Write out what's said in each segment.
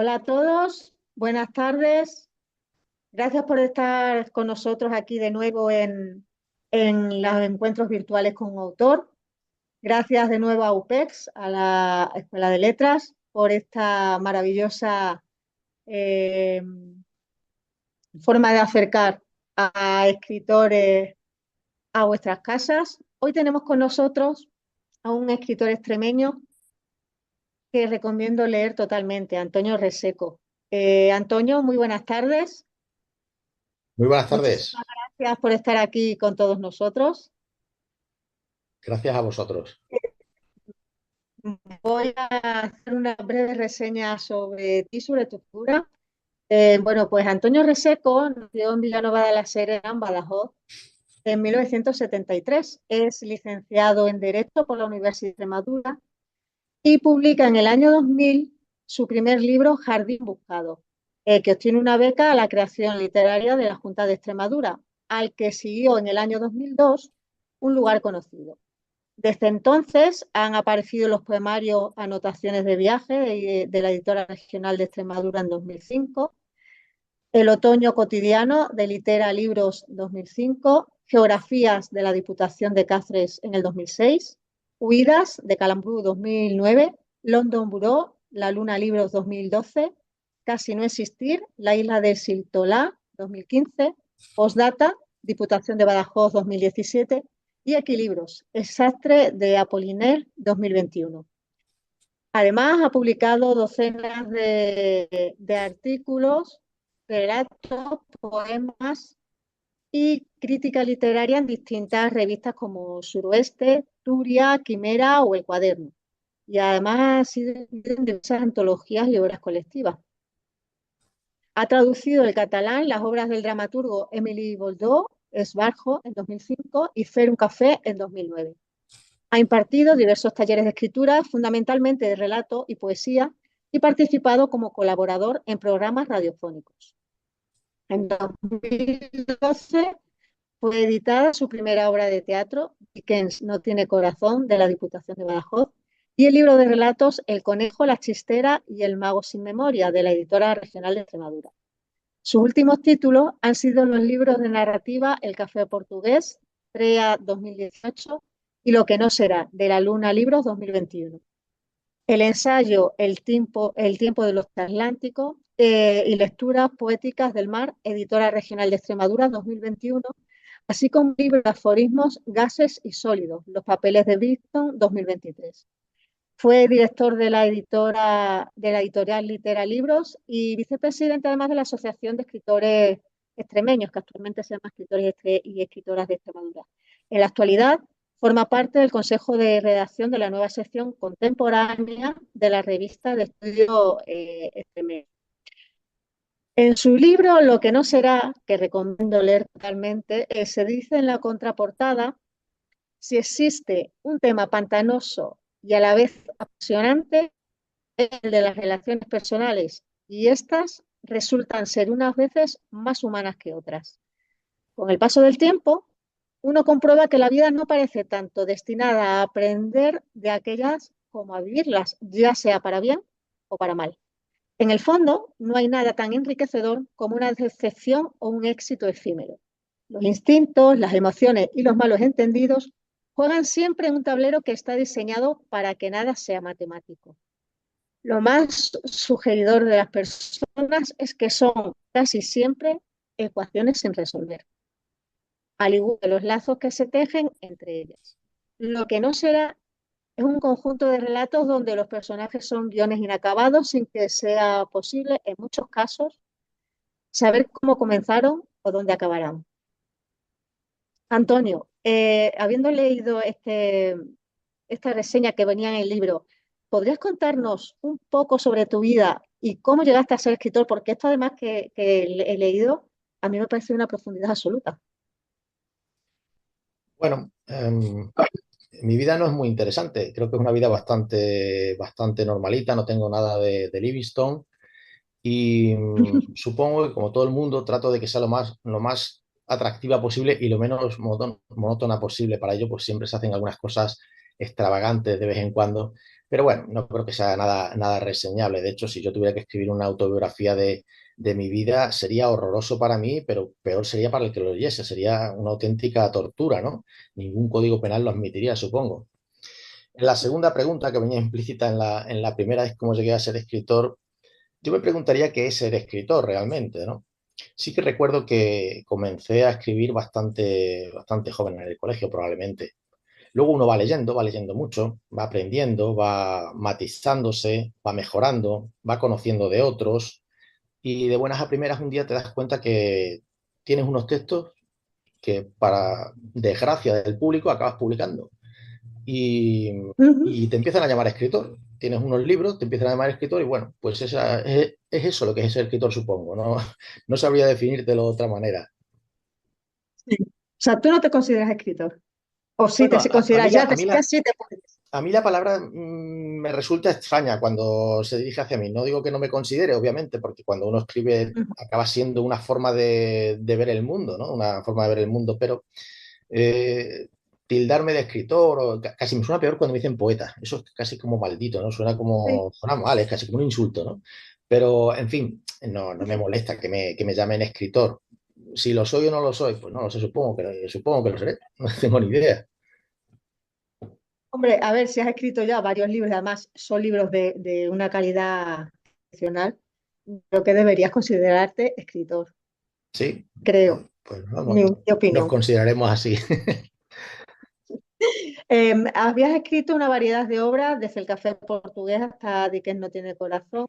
Hola a todos, buenas tardes. Gracias por estar con nosotros aquí de nuevo en los encuentros virtuales con un autor. Gracias de nuevo a UPEX, a la Escuela de Letras, por esta maravillosa eh, forma de acercar a escritores a vuestras casas. Hoy tenemos con nosotros a un escritor extremeño que recomiendo leer totalmente, Antonio Reseco. Antonio, muy buenas tardes. Muy buenas Muchísimas tardes. gracias por estar aquí con todos nosotros. Gracias a vosotros. Voy a hacer una breve reseña sobre ti, sobre tu figura. Bueno, pues Antonio Reseco nació en Vilanova de la Serena, en Badajoz, en 1973. Es licenciado en Derecho por la Universidad de Extremadura y publica en el año 2000 su primer libro, Jardín Buscado, que obtiene una beca a la creación literaria de la Junta de Extremadura, al que siguió en el año 2002 Un lugar conocido. Desde entonces han aparecido los poemarios Anotaciones de viaje de la editora regional de Extremadura en 2005, El otoño cotidiano de Litera Libros 2005, Geografías de la Diputación de Cáceres en el 2006, Huidas de Calambú 2009, London Bureau, La Luna Libros 2012, Casi no existir, La isla de Siltolá 2015, Postdata, Diputación de Badajoz 2017 y Equilibrios, El sastre de Apollinaire 2021. Además, ha publicado docenas de artículos, relatos, poemas y crítica literaria en distintas revistas como Suroeste, Turia, Quimera o El Cuaderno. Y además ha sido en diversas antologías y obras colectivas. Ha traducido al catalán las obras del dramaturgo Émile Boldó, Esbarjo en 2005 y Fer un café en 2009. Ha impartido diversos talleres de escritura, fundamentalmente de relato y poesía, y participado como colaborador en programas radiofónicos. En 2012 fue editada su primera obra de teatro, Dickens no tiene corazón, de la Diputación de Badajoz, y el libro de relatos El conejo, la chistera y el mago sin memoria, de la editora regional de Extremadura. Sus últimos títulos han sido los libros de narrativa El café portugués, CREA 2018, y Lo que no será, de la Luna Libros 2021. El ensayo El tiempo de los Atlánticos y lecturas poéticas del mar, editora regional de Extremadura 2021, así como un libro de aforismos, gases y sólidos, Los papeles de Brixton 2023. Fue director de la editorial Litera Libros y vicepresidente además de la Asociación de Escritores Extremeños, que actualmente se llama Escritores y Escritoras de Extremadura. En la actualidad forma parte del Consejo de Redacción de la nueva sección contemporánea de la revista de estudio extremeño. En su libro Lo que no será, que recomiendo leer totalmente, se dice en la contraportada: si existe un tema pantanoso y a la vez apasionante, el de las relaciones personales, y estas resultan ser unas veces más humanas que otras. Con el paso del tiempo, uno comprueba que la vida no parece tanto destinada a aprender de aquellas como a vivirlas, ya sea para bien o para mal. En el fondo, no hay nada tan enriquecedor como una decepción o un éxito efímero. Los instintos, las emociones y los malos entendidos juegan siempre en un tablero que está diseñado para que nada sea matemático. Lo más sugeridor de las personas es que son casi siempre ecuaciones sin resolver, al igual que los lazos que se tejen entre ellas. Lo que no será es un conjunto de relatos donde los personajes son guiones inacabados sin que sea posible, en muchos casos, saber cómo comenzaron o dónde acabarán. Antonio, habiendo leído esta reseña que venía en el libro, ¿podrías contarnos un poco sobre tu vida y cómo llegaste a ser escritor? Porque esto además que he leído, a mí me parece de una profundidad absoluta. Bueno, mi vida no es muy interesante. Creo que es una vida bastante normalita. No tengo nada de Livingstone. Y supongo que, como todo el mundo, trato de que sea lo más atractiva posible y lo menos monótona posible. Para ello, pues siempre se hacen algunas cosas extravagantes de vez en cuando. Pero bueno, no creo que sea nada reseñable. De hecho, si yo tuviera que escribir una autobiografía de mi vida, sería horroroso para mí, pero peor sería para el que lo leyese. Sería una auténtica tortura, ¿no? Ningún código penal lo admitiría, supongo. La segunda pregunta que venía implícita en la primera es cómo llegué a ser escritor. Yo me preguntaría qué es ser escritor realmente, ¿no? Sí que recuerdo que comencé a escribir bastante joven en el colegio, probablemente. Luego uno va leyendo mucho, va aprendiendo, va matizándose, va mejorando, va conociendo de otros y de buenas a primeras un día te das cuenta que tienes unos textos que para desgracia del público acabas publicando y, Ujú. y te empiezan a llamar escritor. Tienes unos libros, te empiezan a llamar escritor y bueno, pues es eso lo que es ser escritor, supongo. No, no sabría definírtelo de otra manera. Sí. O sea, tú no te consideras escritor. O sí, Bueno, te consideras, ya a sí te puedes. a mí la palabra me resulta extraña cuando se dirige hacia mí. No digo que no me considere, obviamente, porque cuando uno escribe Ujú. acaba siendo una forma de ver el mundo, ¿no? Una forma de ver el mundo, pero eh, tildarme de escritor, o casi me suena peor cuando me dicen poeta. Eso es casi como maldito, ¿no? Sí. Suena mal, es casi como un insulto, ¿no? Pero, en fin, no me molesta que me llamen escritor. Si lo soy o no lo soy, pues no lo sé, supongo que lo seré. No tengo ni idea. Hombre, a ver, si has escrito ya varios libros, además son libros de una calidad excepcional, creo que deberías considerarte escritor, Sí, creo, pues mi nos opinión. consideraremos así. Habías escrito una variedad de obras, desde el café portugués hasta Dickens no tiene corazón.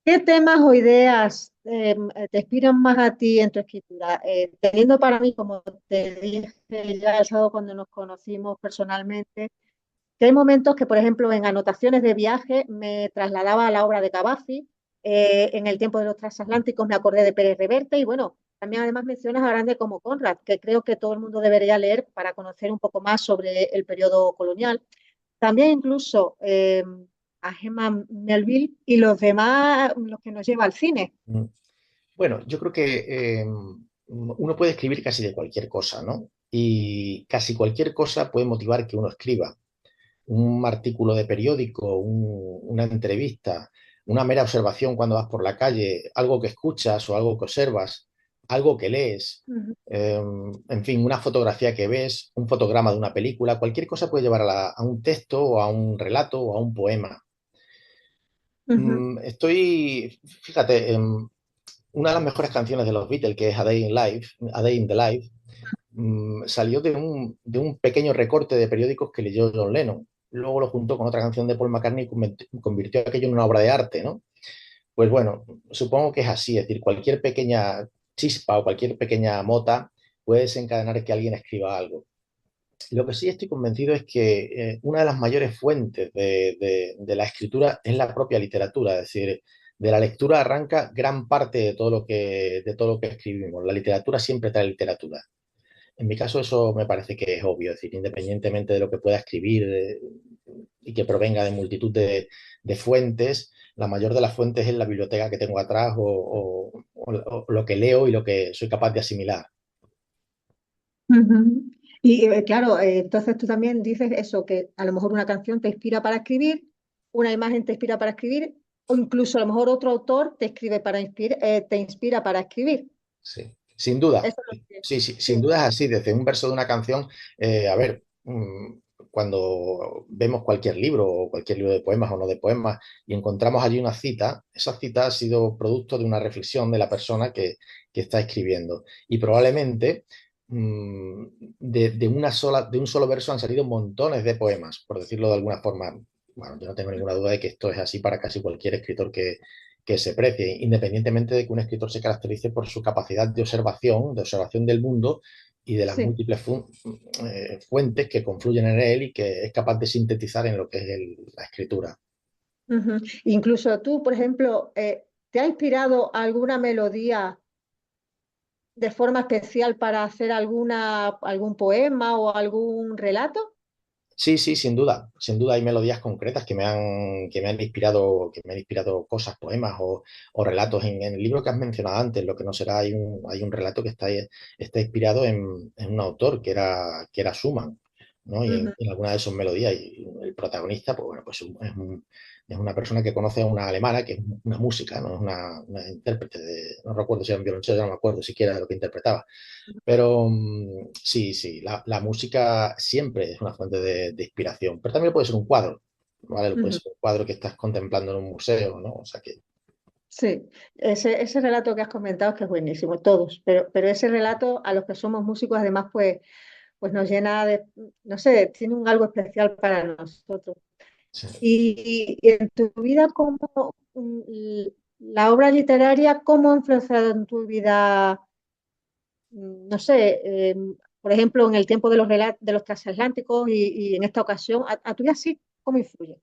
¿Qué temas o ideas te inspiran más a ti en tu escritura? Teniendo para mí, como te dije ya el sábado cuando nos conocimos personalmente, que hay momentos que, por ejemplo, en anotaciones de viaje me trasladaba a la obra de Cavafy, en el tiempo de los transatlánticos me acordé de Pérez Reverte y bueno, también además mencionas a grandes como Conrad, que creo que todo el mundo debería leer para conocer un poco más sobre el periodo colonial. También incluso a Gemma Melville y los demás, los que nos lleva al cine. Bueno, yo creo que uno puede escribir casi de cualquier cosa, ¿no? Y casi cualquier cosa puede motivar que uno escriba. Un artículo de periódico, una entrevista, una mera observación cuando vas por la calle, algo que escuchas o algo que observas, algo que lees, Ujú, en fin, una fotografía que ves, un fotograma de una película, cualquier cosa puede llevar a un texto o a un relato o a un poema. ujú, Fíjate, una de las mejores canciones de los Beatles, que es A Day in the Life, salió de un pequeño recorte de periódicos que leyó John Lennon. Luego lo juntó con otra canción de Paul McCartney y convirtió aquello en una obra de arte, ¿no? Pues bueno, supongo que es así, es decir, cualquier pequeña chispa o cualquier pequeña mota puede desencadenar que alguien escriba algo. Lo que sí estoy convencido es que una de las mayores fuentes de la escritura es la propia literatura, es decir, de la lectura arranca gran parte de todo lo que escribimos. La literatura siempre trae literatura. En mi caso eso me parece que es obvio, es decir, independientemente de lo que pueda escribir y que provenga de multitud de fuentes, la mayor de las fuentes es la biblioteca que tengo atrás o lo que leo y lo que soy capaz de asimilar. ujú. Y claro, entonces tú también dices eso, que a lo mejor una canción te inspira para escribir, una imagen te inspira para escribir, o incluso a lo mejor otro autor te escribe te inspira para escribir. Sí, sin duda. Eso es lo que... Sí, sin Sí, duda es así. Desde un verso de una canción, a ver, cuando vemos cualquier libro o cualquier libro de poemas o no de poemas y encontramos allí una cita, esa cita ha sido producto de una reflexión de la persona que está escribiendo. Y probablemente de un solo verso han salido montones de poemas, por decirlo de alguna forma. Bueno, yo no tengo ninguna duda de que esto es así para casi cualquier escritor que se precie, independientemente de que un escritor se caracterice por su capacidad de observación del mundo y de las sí. múltiples fuentes que confluyen en él y que es capaz de sintetizar en lo que es la escritura. Ujú. Incluso tú, por ejemplo, ¿te ha inspirado alguna melodía de forma especial para hacer algún poema o algún relato? Sí, sí, sin duda hay melodías concretas que que me han inspirado cosas, poemas o relatos en el libro que has mencionado antes. Lo que no será, hay un relato que está inspirado en un autor que era Schumann. ¿no? Y ujú, en alguna de sus melodías, y el protagonista, pues bueno, pues es una persona que conoce a una alemana que es una música, no es una intérprete no recuerdo si era un violonchelo, no me acuerdo siquiera de lo que interpretaba. Pero sí, sí, la música siempre es una fuente de inspiración, pero también puede ser un cuadro, ¿vale? Puede ujú. ser un cuadro que estás contemplando en un museo, ¿no? O sea que, Sí, ese relato que has comentado es que es buenísimo, todos, pero ese relato a los que somos músicos además pues nos llena de, no sé, tiene un algo especial para nosotros. sí. Y en tu vida, la obra literaria, cómo ha influenciado en tu vida, no sé, por ejemplo, en el tiempo de de los transatlánticos y en esta ocasión, a tu vida sí, ¿cómo influye?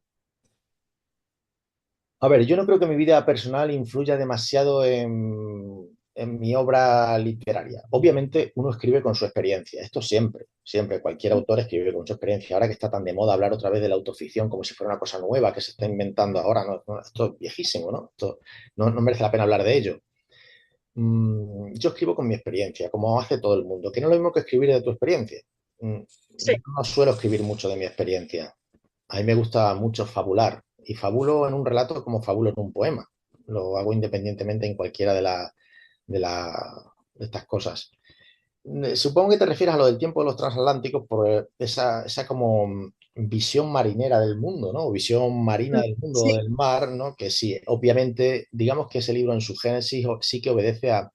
A ver, yo no creo que mi vida personal influya demasiado en mi obra literaria. Obviamente uno escribe con su experiencia, esto siempre, siempre, cualquier autor escribe con su experiencia. Ahora que está tan de moda hablar otra vez de la autoficción como si fuera una cosa nueva que se está inventando ahora, no, esto es viejísimo, ¿no? Esto no merece la pena hablar de ello. Yo escribo con mi experiencia, como hace todo el mundo, que no es lo mismo que escribir de tu experiencia. Mm, Sí. yo no suelo escribir mucho de mi experiencia. A mí me gusta mucho fabular y fabulo en un relato como fabulo en un poema. Lo hago independientemente en cualquiera de, de estas cosas. Supongo que te refieres a lo del tiempo de los transatlánticos por esa como visión marinera del mundo, ¿no? O visión marina Mm, del mundo, sí, del mar, ¿no? Que sí, obviamente, digamos que ese libro en su génesis sí que obedece a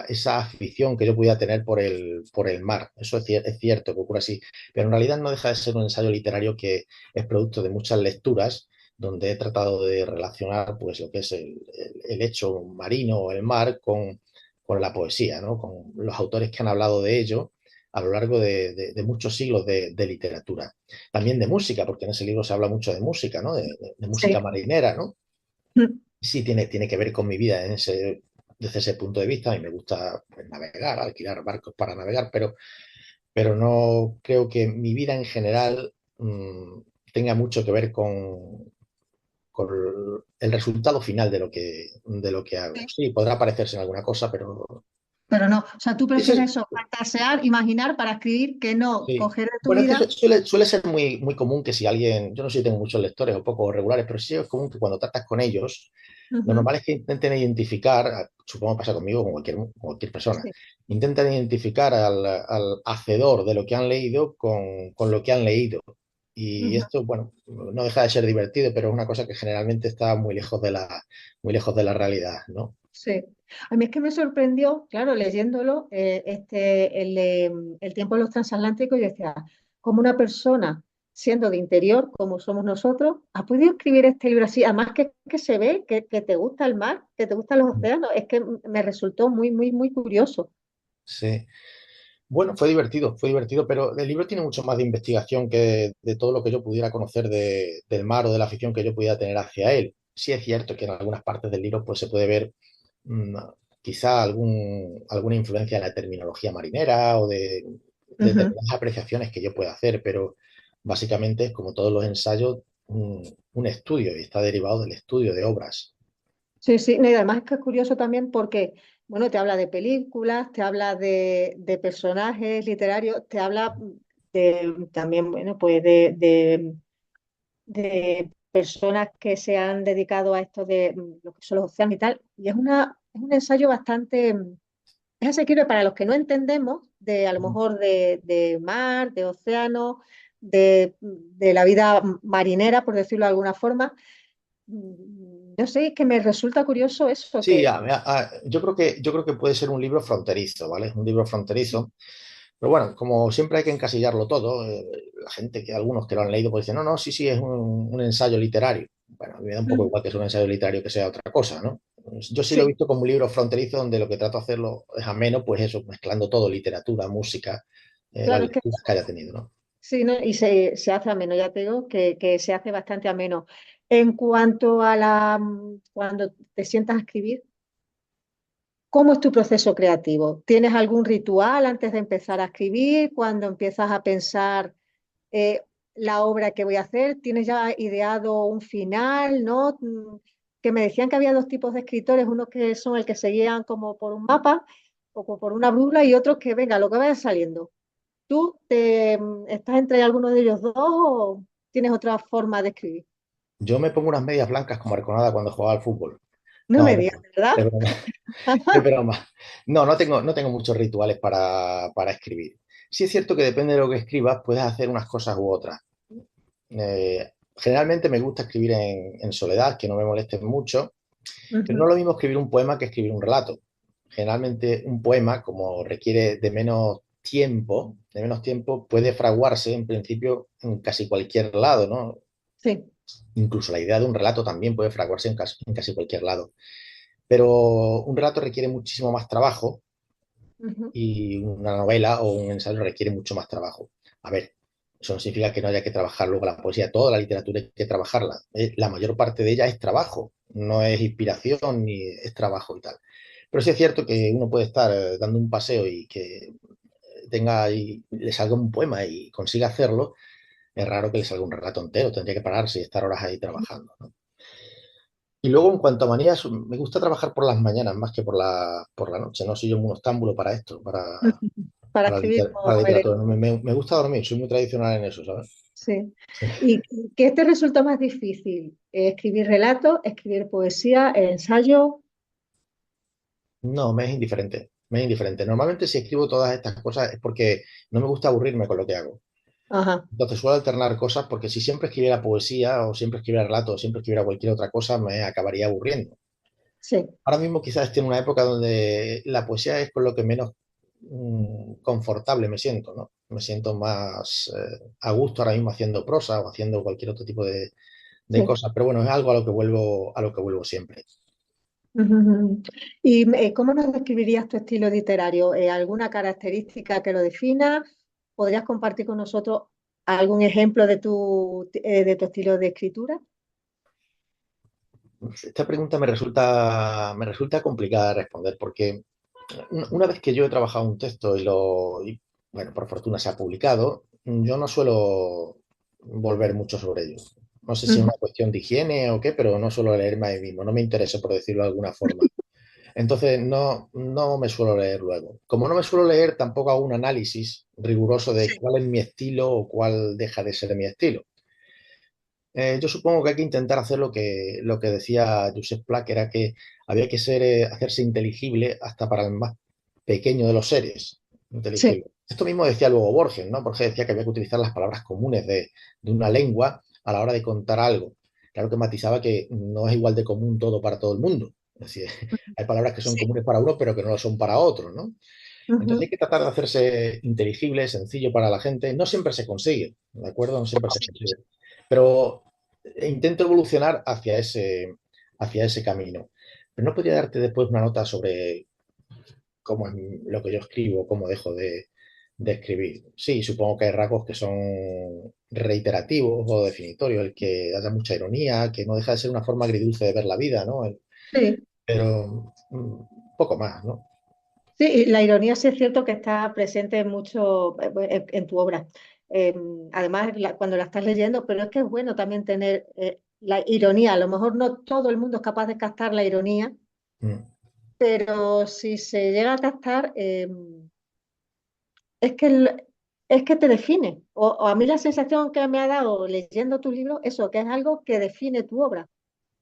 esa afición que yo pudiera tener por el mar. Eso es cierto que ocurre así, pero en realidad no deja de ser un ensayo literario que es producto de muchas lecturas donde he tratado de relacionar pues lo que es el hecho marino o el mar con la poesía, ¿no? Con los autores que han hablado de ello a lo largo de muchos siglos de literatura. También de música, porque en ese libro se habla mucho de música, ¿no? De música sí. marinera, ¿no? Mm. Sí, tiene que ver con mi vida desde ese punto de vista. A mí me gusta pues, navegar, alquilar barcos para navegar, pero no creo que mi vida en general tenga mucho que ver con el resultado final de lo que hago. Sí, podrá parecerse en alguna cosa, pero Pero no, o sea, tú eso prefieres eso, fantasear, imaginar para escribir que no sí. coger de tu Bueno, es que vida. suele ser muy común que si alguien, yo no sé si tengo muchos lectores o pocos regulares, pero sí es común que cuando tratas con ellos, lo Ujú, normal es que intenten identificar, supongo que pasa conmigo, con cualquier persona, sí, intenten identificar al hacedor de lo que han leído con lo que han leído. Y ujú, esto, bueno, no deja de ser divertido, pero es una cosa que generalmente está muy lejos de la realidad, ¿no? sí. A mí es que me sorprendió, claro, leyéndolo, el tiempo de los transatlánticos, y decía, como una persona siendo de interior, como somos nosotros, ha podido escribir este libro así, además que se ve que te gusta el mar, que te gustan los océanos, es que me resultó muy curioso. Sí. Bueno, fue divertido, pero el libro tiene mucho más de investigación que de todo lo que yo pudiera conocer del mar o de la afición que yo pudiera tener hacia él. Sí es cierto que en algunas partes del libro pues, se puede ver mm, quizá alguna influencia de la terminología marinera o de Ujú. determinadas apreciaciones que yo pueda hacer, pero básicamente es como todos los ensayos, un estudio y está derivado del estudio de obras. Sí, sí, no, y además es que es curioso también porque, bueno, te habla de películas, te habla de personajes literarios, te habla también, bueno, pues de personas que se han dedicado a esto de lo que son los océanos y tal, y es un ensayo bastante, es asequible para los que no entendemos de a lo mejor de mar, de océano, de la vida marinera, por decirlo de alguna forma. No sé, es que me resulta curioso eso, Sí, que yo creo que puede ser un libro fronterizo, ¿vale? Es un libro sí, fronterizo. Pero bueno, como siempre hay que encasillarlo todo, la gente que algunos que lo han leído pues dicen, no, no, sí, sí, es un ensayo literario. Bueno, a mí me da un poco mm, igual que es un ensayo literario que sea otra cosa, ¿no? Yo sí lo he sí, visto como un libro fronterizo donde lo que trato de hacerlo es ameno, pues eso, mezclando todo, literatura, música, las claro, es que lecturas que haya tenido, ¿no? sí, ¿no? Y se hace ameno, ya te digo que se hace bastante ameno. En cuanto a cuando te sientas a escribir, ¿cómo es tu proceso creativo? ¿Tienes algún ritual antes de empezar a escribir? Cuando empiezas a pensar eh, la obra que voy a hacer, ¿tienes ya ideado un final, ¿no? Que me decían que había dos tipos de escritores, unos que son el que seguían como por un mapa o por una brújula y otros que venga, lo que vaya saliendo. ¿Tú estás entre alguno de ellos dos o tienes otra forma de escribir? Yo me pongo unas medias blancas como Arconada cuando jugaba al fútbol. No No, me digas, ¿verdad? es broma, es broma. No, no tengo muchos rituales para escribir. Sí es cierto que depende de lo que escribas, puedes hacer unas cosas u otras. Generalmente me gusta escribir en soledad, que no me molesten mucho, pero no Ujú. es lo mismo escribir un poema que escribir un relato. Generalmente un poema, como requiere de menos tiempo, puede fraguarse en principio en casi cualquier lado, ¿no? Sí. Incluso la idea de un relato también puede fraguarse en casi cualquier lado. Pero un relato requiere muchísimo más trabajo Ujú. y una novela o un ensayo requiere mucho más trabajo. A ver, eso no significa que no haya que trabajar luego la poesía, toda la literatura hay que trabajarla. La mayor parte de ella es trabajo, no es inspiración ni es trabajo y tal. Pero sí es cierto que uno puede estar dando un paseo y que tenga y le salga un poema y consiga hacerlo. Es raro que le salga un relato entero, tendría que pararse y estar horas ahí trabajando, ¿no? Y luego, en cuanto a manías, me gusta trabajar por las mañanas más que por la noche. No soy yo un octámbulo para esto, Para para, escribir para la no eres. literatura. Me gusta dormir, soy muy tradicional en eso, ¿sabes? Sí. ¿Y qué te resulta más difícil? ¿Escribir relatos, escribir poesía, ensayo? No, me es indiferente. Me es indiferente. Normalmente, si escribo todas estas cosas es porque no me gusta aburrirme con lo que hago. Ajá, Entonces suelo alternar cosas porque si siempre escribiera poesía o siempre escribiera relatos o siempre escribiera cualquier otra cosa, me acabaría aburriendo. sí, Ahora mismo quizás esté en una época donde la poesía es con lo que menos confortable me siento, ¿no? Me siento más a gusto ahora mismo haciendo prosa o haciendo cualquier otro tipo de sí. cosas, pero bueno, es algo a lo que vuelvo siempre. Ujú, ujú. ¿Y cómo nos describirías tu estilo literario? ¿Alguna característica que lo defina? ¿Podrías compartir con nosotros algún ejemplo de tu estilo de escritura? Esta pregunta me resulta complicada de responder porque una vez que yo he trabajado un texto bueno, por fortuna se ha publicado, yo no suelo volver mucho sobre ello. No sé si es Ujú. una cuestión de higiene o qué, pero no suelo leerme a mí mismo, no me interesa, por decirlo de alguna forma. Entonces, no me suelo leer luego. Como no me suelo leer, tampoco hago un análisis riguroso de cuál es mi estilo o cuál deja de ser mi estilo. Yo supongo que hay que intentar hacer lo que decía Josep Pla, que era que había que hacerse inteligible hasta para el más pequeño de los seres. Sí. Inteligible. Esto mismo decía luego Borges, ¿no? Borges decía que había que utilizar las palabras comunes de una lengua a la hora de contar algo. Claro que matizaba que no es igual de común todo para todo el mundo. Es decir, hay palabras que son Sí. comunes para uno, pero que no lo son para otros, ¿no? Entonces hay Ujú. que tratar de hacerse inteligible, sencillo para la gente. No siempre se consigue, ¿de acuerdo? No siempre se consigue. Pero intento evolucionar hacia ese camino. Pero no podría darte después una nota sobre cómo es lo que yo escribo, cómo dejo de escribir. Sí, supongo que hay rasgos que son reiterativos o definitorios, el que haya mucha ironía, que no deja de ser una forma agridulce de ver la vida, ¿no? Sí. Pero poco más, ¿no? Sí, y la ironía sí es cierto que está presente mucho en tu obra. Eh, Además, cuando la estás leyendo, pero es que es bueno también tener la ironía. A lo mejor no todo el mundo es capaz de captar la ironía, Mm. pero si se llega a captar, es que, es que te define. O a mí la sensación que me ha dado leyendo tu libro, eso, que es algo que define tu obra,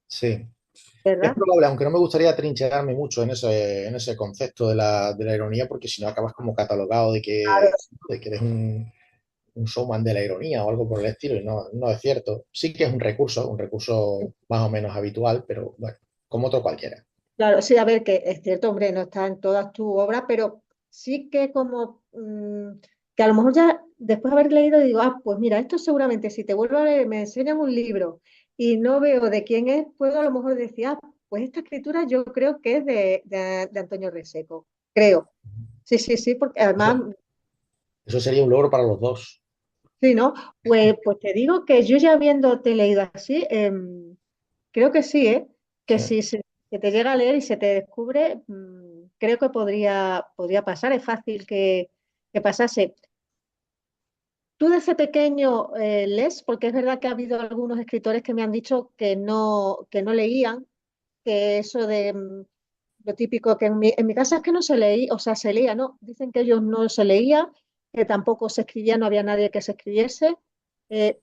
Sí. Es ¿verdad? probable, aunque no me gustaría trincherarme mucho en ese concepto de la ironía, porque si no acabas como catalogado de Claro. que eres un showman de la ironía o algo por el estilo, y no es cierto. Sí que es un recurso más o menos habitual, pero bueno, como otro cualquiera. Claro, sí, a ver, que es cierto, hombre, no está en todas tus obras, pero sí que como que a lo mejor ya después de haber leído digo, pues mira, esto seguramente si te vuelvo a leer, me enseñan un libro y no veo de quién es, puedo a lo mejor decir, pues esta escritura yo creo que es de Antonio Reseco, creo. Sí, sí, sí, porque Eso, además, eso sería un logro para los dos. sí, ¿no? Pues te digo que yo ya habiéndote leído así, creo que sí, ¿eh? Que Sí. si se te llega a leer y se te descubre, creo que podría pasar. Es fácil que pasase. Tú desde pequeño lees, porque es verdad que ha habido algunos escritores que me han dicho que no leían, que eso de lo típico que en mi casa es que no se leía, o sea, se leía, ¿no? Dicen que ellos no se leían que tampoco se escribía, no había nadie que se escribiese. Eh,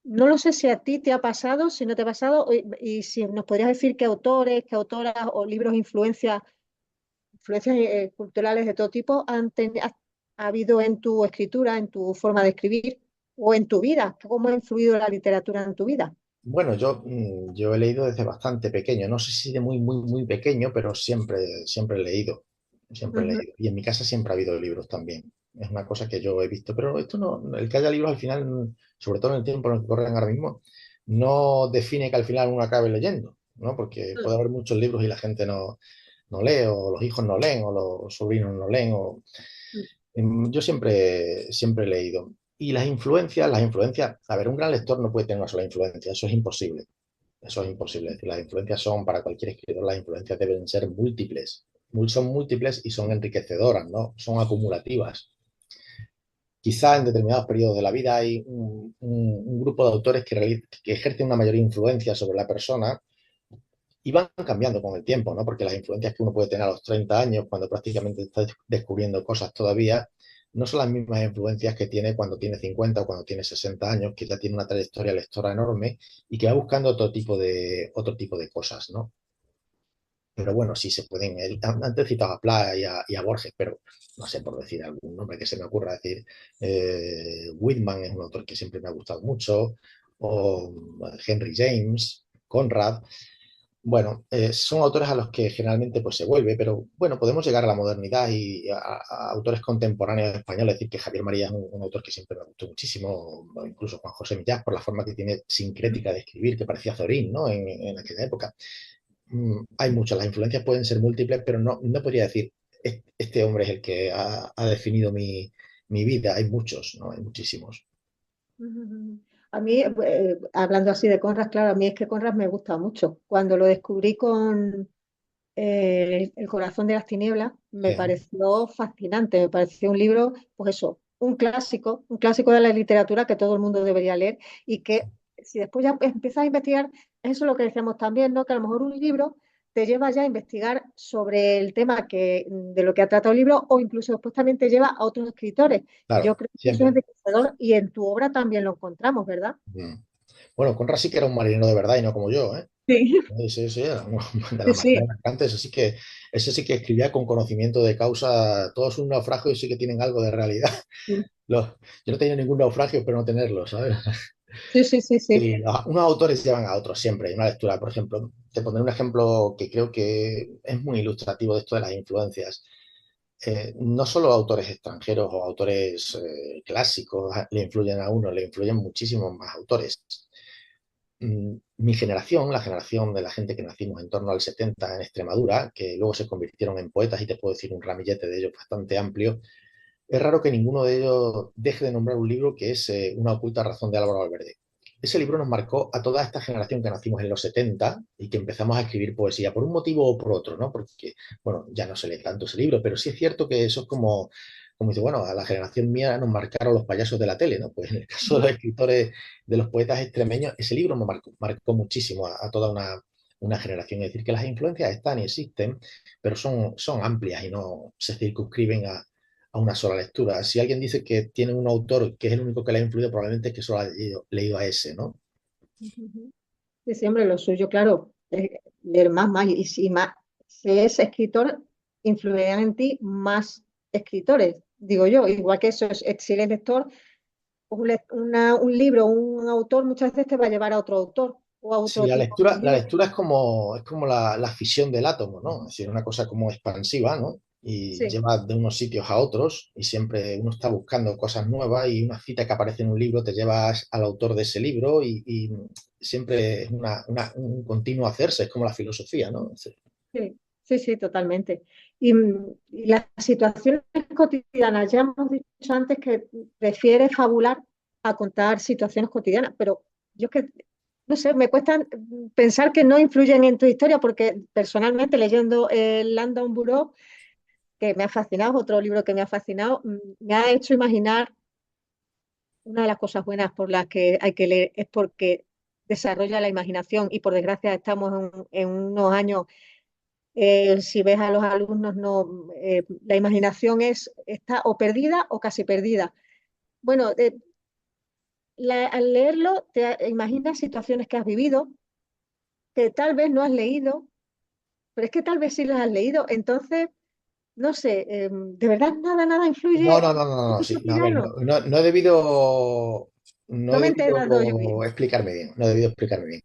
no lo sé si a ti te ha pasado, si no te ha pasado, y si nos podrías decir qué autores, qué autoras o libros influencias culturales de todo tipo ha habido en tu escritura, en tu forma de escribir o en tu vida. ¿Cómo ha influido la literatura en tu vida? Bueno, yo he leído desde bastante pequeño, no sé si de muy, muy, muy pequeño, pero siempre he leído, siempre he Ujú. leído. Y en mi casa siempre ha habido libros también. Es una cosa que yo he visto, pero esto no, el que haya libros al final, sobre todo en el tiempo en el que corren ahora mismo, no define que al final uno acabe leyendo, ¿no? Porque puede haber muchos libros y la gente no lee, o los hijos no leen, o los sobrinos no leen, o yo siempre he leído. Y las influencias, a ver, un gran lector no puede tener una sola influencia, eso es imposible. Eso es imposible. Es decir, las influencias son, para cualquier escritor, las influencias deben ser múltiples. Son múltiples y son enriquecedoras, ¿no? Son acumulativas. Quizá en determinados periodos de la vida hay un grupo de autores que ejercen una mayor influencia sobre la persona y van cambiando con el tiempo, ¿no? Porque las influencias que uno puede tener a los 30 años, cuando prácticamente está descubriendo cosas todavía, no son las mismas influencias que tiene cuando tiene 50 o cuando tiene 60 años, que ya tiene una trayectoria lectora enorme y que va buscando otro tipo de cosas, ¿no? Pero bueno, sí se pueden. Antes he citado a Pla y a Borges, pero no sé, por decir algún nombre que se me ocurra decir. Whitman es un autor que siempre me ha gustado mucho, o Henry James, Conrad. Bueno, son autores a los que generalmente pues, se vuelve, pero bueno, podemos llegar a la modernidad y a autores contemporáneos españoles, es decir, que Javier María es un autor que siempre me gustó muchísimo, o incluso Juan José Millás, por la forma que tiene sincrética de escribir, que parecía Zorín, ¿no? En aquella época. Hay muchas, las influencias pueden ser múltiples, pero no podría decir, este hombre es el que ha definido mi vida". Hay muchos, ¿no? Hay muchísimos. Ujú. A mí, hablando así de Conrad, claro, a mí es que Conrad me gusta mucho. Cuando lo descubrí con El corazón de las tinieblas, me Sí, pareció fascinante, me pareció un libro, pues eso, un clásico de la literatura que todo el mundo debería leer y que si después ya empiezas a investigar, eso es lo que decíamos también, ¿no? Que a lo mejor un libro te lleva ya a investigar sobre el tema de lo que ha tratado el libro o incluso después también te lleva a otros escritores. Y yo claro, creo que eso es siempre. enriquecedor y en tu obra también lo encontramos, ¿verdad? Mm. Bueno, Conrad sí que era un marinero de verdad y no como yo, ¿eh? Sí, Sí, sí, sí, era de sí, las marineras sí. mercantes, ese sí que escribía con conocimiento de causa. Todos sus naufragios sí que tienen algo de realidad. Los- yo no tenía ningún naufragio, pero no tenerlo, ¿sabes? Sí, sí, sí, sí. Sí, unos autores llevan a otros siempre. Hay una lectura, por ejemplo, te pondré un ejemplo que creo que es muy ilustrativo de esto de las influencias. No solo autores extranjeros o autores clásicos le influyen a uno, le influyen muchísimos más autores. Mi generación, la generación de la gente que nacimos en torno al 70 en Extremadura, que luego se convirtieron en poetas, y te puedo decir un ramillete de ellos bastante amplio, es raro que ninguno de ellos deje de nombrar un libro que es Una oculta razón de Álvaro Valverde. Ese libro nos marcó a toda esta generación que nacimos en los 70 y que empezamos a escribir poesía por un motivo o por otro, ¿no? Porque, bueno, ya no se lee tanto ese libro, pero sí es cierto que eso es como dice, bueno, a la generación mía nos marcaron los payasos de la tele, ¿no? Pues en el caso de los escritores, de los poetas extremeños, ese libro me marcó muchísimo a toda una generación. Es decir, que las influencias están y existen, pero son amplias y no se circunscriben a una sola lectura. Si alguien dice que tiene un autor que es el único que le ha influido, probablemente es que solo ha leído a ese, ¿no? Ujú. Sí, siempre lo suyo, claro, leer más, y si más, si es escritor, influirán en ti más escritores, digo yo, igual que eso es, si eres lector, un libro, un autor muchas veces te va a llevar a otro autor o a Sí, otro la tipo de lectura, la libro. lectura es como la fisión del átomo, ¿no? Es decir, una cosa como expansiva, ¿no? Y Sí, lleva de unos sitios a otros y siempre uno está buscando cosas nuevas y una cita que aparece en un libro te llevas al autor de ese libro y siempre es un continuo hacerse, es como la filosofía, ¿no? Sí. sí, sí, sí, totalmente. Y las situaciones cotidianas, ya hemos dicho antes que prefiere fabular a contar situaciones cotidianas, pero yo es que no sé, me cuesta pensar que no influyen en tu historia, porque personalmente leyendo el Landon Bureau, que me ha fascinado, es otro libro que me ha fascinado, me ha hecho imaginar una de las cosas buenas por las que hay que leer es porque desarrolla la imaginación y por desgracia estamos en unos años Si ves a los alumnos, no, la imaginación está o perdida o casi perdida. Bueno, al leerlo te imaginas situaciones que has vivido, que tal vez no has leído, pero es que tal vez sí las has leído. Entonces, no sé, de verdad nada No, influye no, en no, no, no, el sí, no, a ver, cotidiano. no he debido, no No he me he enterado yo debido bien. explicarme bien, no he debido explicarme bien.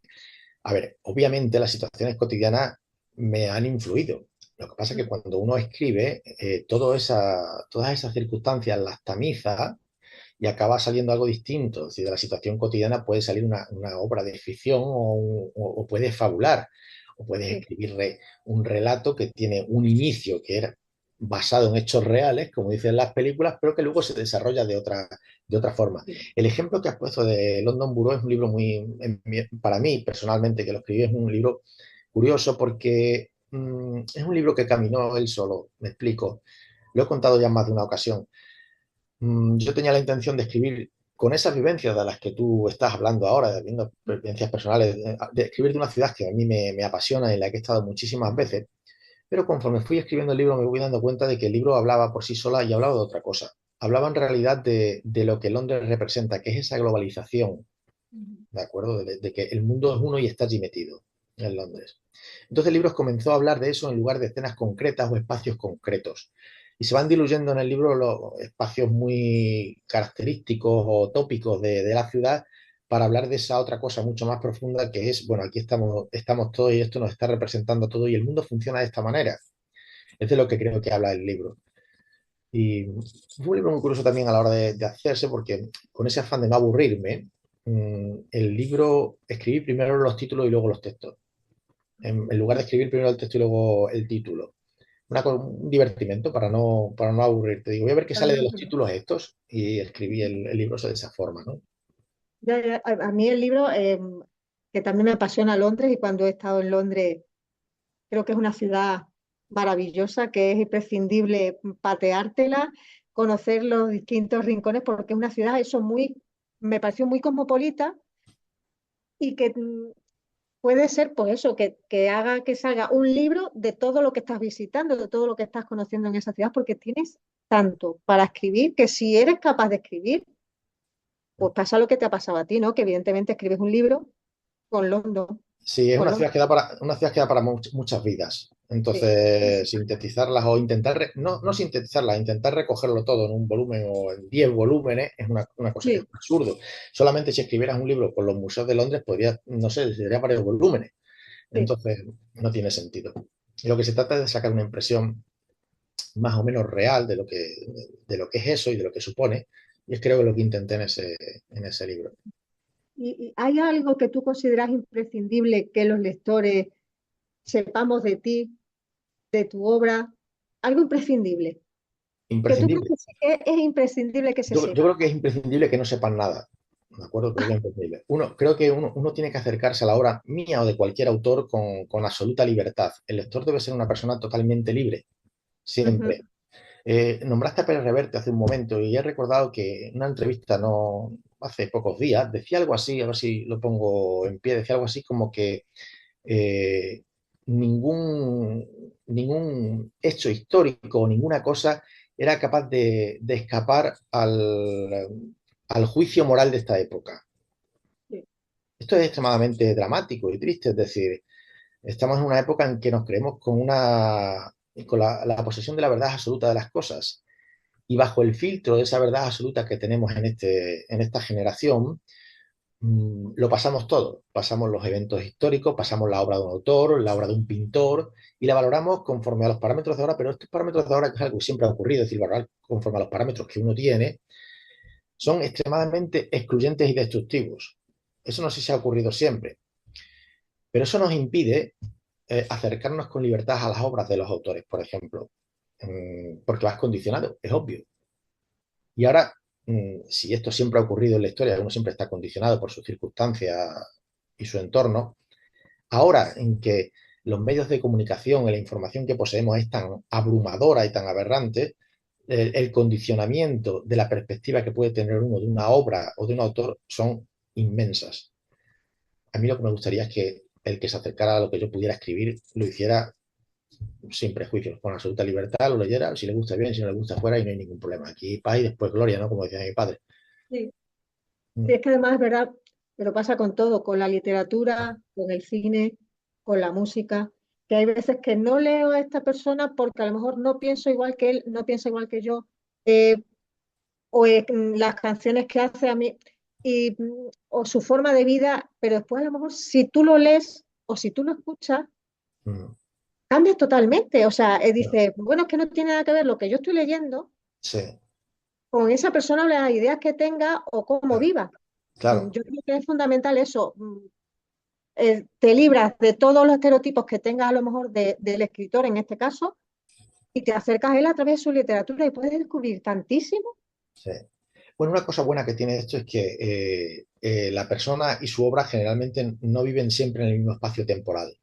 A ver, obviamente las situaciones cotidianas me han influido. Lo que pasa es que cuando uno escribe, todas esas circunstancias las tamiza y acaba saliendo algo distinto. Es decir, de la situación cotidiana puede salir una obra de ficción o puedes fabular, o puedes Sí, escribir un relato que tiene un inicio que era basado en hechos reales, como dicen las películas, pero que luego se desarrolla de otra forma. sí. El ejemplo que has puesto de London Bureau es un libro para mí personalmente, que lo escribí, es un libro curioso porque es un libro que caminó él solo, me explico. Lo he contado ya en más de una ocasión. Yo tenía la intención de escribir con esas vivencias de las que tú estás hablando ahora, de viendo vivencias personales, de escribir de una ciudad que a mí me apasiona y en la que he estado muchísimas veces, pero conforme fui escribiendo el libro me voy dando cuenta de que el libro hablaba por sí sola y hablaba de otra cosa. Hablaba en realidad de lo que Londres representa, que es esa globalización, Ujú. ¿de acuerdo? De que el mundo es uno y está allí metido en Londres. Entonces el libro comenzó a hablar de eso en lugar de escenas concretas o espacios concretos. Y se van diluyendo en el libro los espacios muy característicos o tópicos de la ciudad para hablar de esa otra cosa mucho más profunda que es, bueno, aquí estamos todos y esto nos está representando todo y el mundo funciona de esta manera. Es de lo que creo que habla el libro. Y fue un libro muy curioso también a la hora de hacerse, porque con ese afán de no aburrirme, el libro escribí primero los títulos y luego los textos. En lugar de escribir primero el texto y luego el título. Un divertimento para no aburrirte. Digo, voy a ver qué Para sale de no los perder. títulos estos y escribí el libro de esa forma, ¿no? A mí el libro, que también me apasiona Londres y cuando he estado en Londres, creo que es una ciudad maravillosa, que es imprescindible pateártela, conocer los distintos rincones, porque es una ciudad, eso muy, me pareció muy cosmopolita y que puede ser, pues eso, que haga que salga un libro de todo lo que estás visitando, de todo lo que estás conociendo en esa ciudad, porque tienes tanto para escribir que si eres capaz de escribir, pues pasa lo que te ha pasado a ti, ¿no? Que evidentemente escribes un libro con London, Sí, es con una ciudad London. que da para, una ciudad que da para muchas vidas. Sí, sí, Entonces, sí, sintetizarlas o intentar, no sintetizarlas, intentar recogerlo todo en un volumen o en 10 volúmenes es una cosa que es sí, un absurdo. Solamente si escribieras un libro con los museos de Londres, podría, no sé, sería varios volúmenes. sí. Entonces, no tiene sentido. Y lo que se trata es de sacar una impresión más o menos real de lo que es eso y de lo que supone. Y es creo que lo que intenté en ese libro. Y hay algo que tú consideras imprescindible que los lectores sepamos de ti, de tu obra, algo imprescindible, que tú crees Imprescindible. que sí que es imprescindible que se Yo sepa. creo que es imprescindible que no sepan nada. ¿De acuerdo? Creo que es imprescindible. Creo que uno tiene que acercarse a la obra mía o de cualquier autor con absoluta libertad. El lector debe ser una persona totalmente libre, Ujú. siempre. Nombraste a Pérez Reverte hace un momento y he recordado que en una entrevista no hace pocos días decía algo así, a ver si lo pongo en pie, decía algo así como que eh, ningún, ningún hecho histórico o ninguna cosa era capaz de escapar al juicio moral de esta época. Sí, Esto es extremadamente dramático y triste, es decir, estamos en una época en que nos creemos con la posesión de la verdad absoluta de las cosas y bajo el filtro de esa verdad absoluta que tenemos en esta generación, lo pasamos todo. Pasamos los eventos históricos, pasamos la obra de un autor, la obra de un pintor, y la valoramos conforme a los parámetros de ahora, pero estos parámetros de ahora, que es algo que siempre ha ocurrido, es decir, valorar conforme a los parámetros que uno tiene, son extremadamente excluyentes y destructivos. Eso no sé si ha ocurrido siempre, pero eso nos impide acercarnos con libertad a las obras de los autores, por ejemplo, porque vas condicionado, es obvio. Y ahora, si esto siempre ha ocurrido en la historia, uno siempre está condicionado por sus circunstancias y su entorno, ahora en que los medios de comunicación y la información que poseemos es tan abrumadora y tan aberrante, el condicionamiento de la perspectiva que puede tener uno de una obra o de un autor son inmensas. A mí lo que me gustaría es que el que se acercara a lo que yo pudiera escribir lo hiciera sin prejuicios, con absoluta libertad, lo leyera, si le gusta bien, si no le gusta fuera y no hay ningún problema. Aquí paz y después gloria, ¿no? Como decía mi padre. Sí. Sí, Mm, es que además es verdad, pero pasa con todo, con la literatura, con el cine, con la música, que hay veces que no leo a esta persona porque a lo mejor no pienso igual que él, no piensa igual que yo, eh, las canciones que hace a mí, o su forma de vida, pero después a lo mejor si tú lo lees o si tú lo escuchas, mm, cambias totalmente. O sea, claro. dices, bueno, es que no tiene nada que ver lo que yo estoy leyendo Sí, con esa persona, las ideas que tenga o cómo claro, viva. claro, Yo creo que es fundamental eso. Te libras de todos los estereotipos que tengas a lo mejor del escritor en este caso y te acercas a él a través de su literatura y puedes descubrir tantísimo. sí. Bueno, una cosa buena que tiene esto es que la persona y su obra generalmente no viven siempre en el mismo espacio temporal.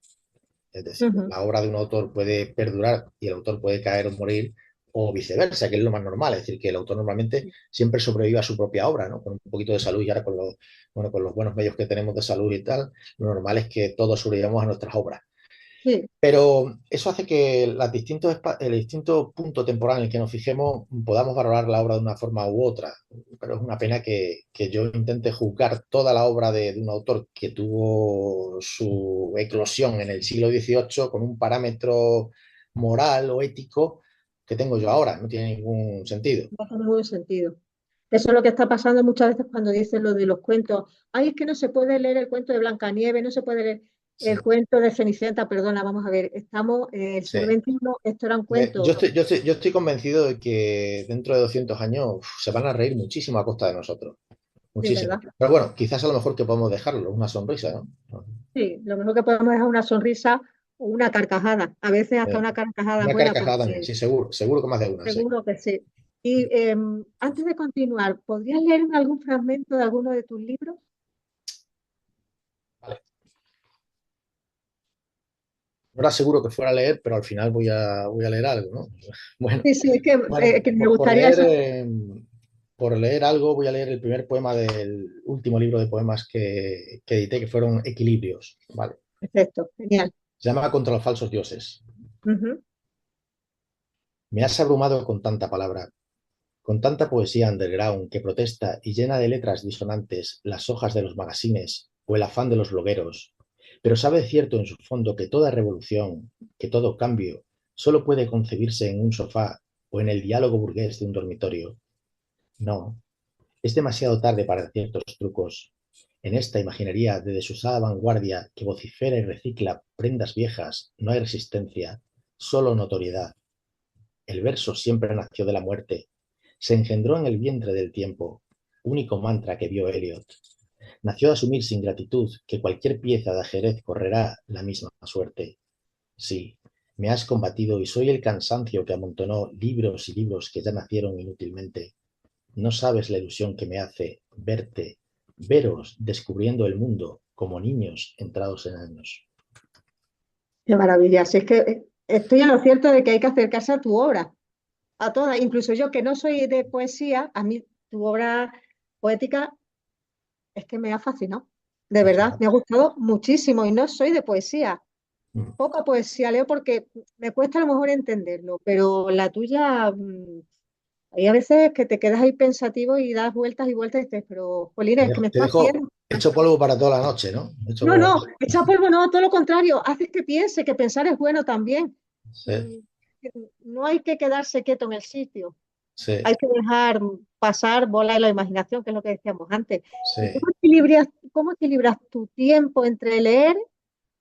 Es decir, Ujú. la obra de un autor puede perdurar y el autor puede caer o morir, o viceversa, que es lo más normal. Es decir, que el autor normalmente siempre sobrevive a su propia obra, ¿no? Con un poquito de salud y ahora con bueno, con los buenos medios que tenemos de salud y tal, lo normal es que todos sobrevivamos a nuestras obras. Sí, Pero eso hace que el distinto punto temporal en el que nos fijemos podamos valorar la obra de una forma u otra. Pero es una pena que yo intente juzgar toda la obra de un autor que tuvo su eclosión en el siglo XVIII con un parámetro moral o ético que tengo yo ahora. No tiene ningún sentido. no tiene ningún sentido. Eso es lo que está pasando muchas veces cuando dicen lo de los cuentos. Ay, es que no se puede leer el cuento de Blancanieves, no se puede leer Sí, el cuento de Cenicienta. Perdona, vamos a ver, estamos en el sí. siglo XXI, esto era un Yo cuento. estoy, yo estoy, yo estoy convencido de que dentro de 200 años se van a reír muchísimo a costa de nosotros. Sí, Muchísimo. ¿verdad? Pero bueno, quizás a lo mejor que podemos dejarlo, una sonrisa, ¿no? Sí, lo mejor que podemos es una sonrisa o una carcajada. A veces hasta Eh, una carcajada una buena, carcajada también, porque sí, seguro, seguro que más de una, sí. seguro que sí. Y antes de continuar, ¿podrías leerme algún fragmento de alguno de tus libros? Vale. No era seguro que fuera a leer, pero al final voy a leer algo, ¿no? Bueno, Sí, sí, es bueno, que me gustaría eso. por leer algo, voy a leer el primer poema del último libro de poemas que edité, que fueron Equilibrios, ¿vale? Perfecto, genial. Se llama Contra los falsos dioses. Ujú. Me has abrumado con tanta palabra, con tanta poesía underground que protesta y llena de letras disonantes las hojas de los magazines o el afán de los blogueros, pero sabe cierto en su fondo que toda revolución, que todo cambio, solo puede concebirse en un sofá o en el diálogo burgués de un dormitorio. No, es demasiado tarde para ciertos trucos. En esta imaginería de desusada vanguardia que vocifera y recicla prendas viejas, no hay resistencia, solo notoriedad. El verso siempre nació de la muerte. Se engendró en el vientre del tiempo, único mantra que vio Eliot. Nació de asumir sin gratitud que cualquier pieza de ajedrez correrá la misma suerte. Sí, me has combatido y soy el cansancio que amontonó libros y libros que ya nacieron inútilmente. No sabes la ilusión que me hace verte, veros descubriendo el mundo como niños entrados en años. Qué maravilla. Si es que estoy en lo cierto de que hay que acercarse a tu obra, a todas. Incluso yo que no soy de poesía, a mí tu obra poética es que me ha fascinado. De Muchas verdad, me ha gracias. gustado muchísimo y no soy de poesía. Mm. Poca poesía leo porque me cuesta a lo mejor entenderlo, pero la tuya, hay a veces que te quedas ahí pensativo y das vueltas y vueltas y dices, pero, Jolines, es que me Te está dejo haciendo. hecho polvo para toda la noche, ¿no? Hecho No, polvo. no, echa polvo, no, todo lo contrario, haces que piense, que pensar es bueno también. Sí, Mm, que No hay que quedarse quieto en el sitio, sí, hay que dejar pasar, volar la imaginación, que es lo que decíamos antes. ¿Y sí. cómo equilibras tu tiempo entre leer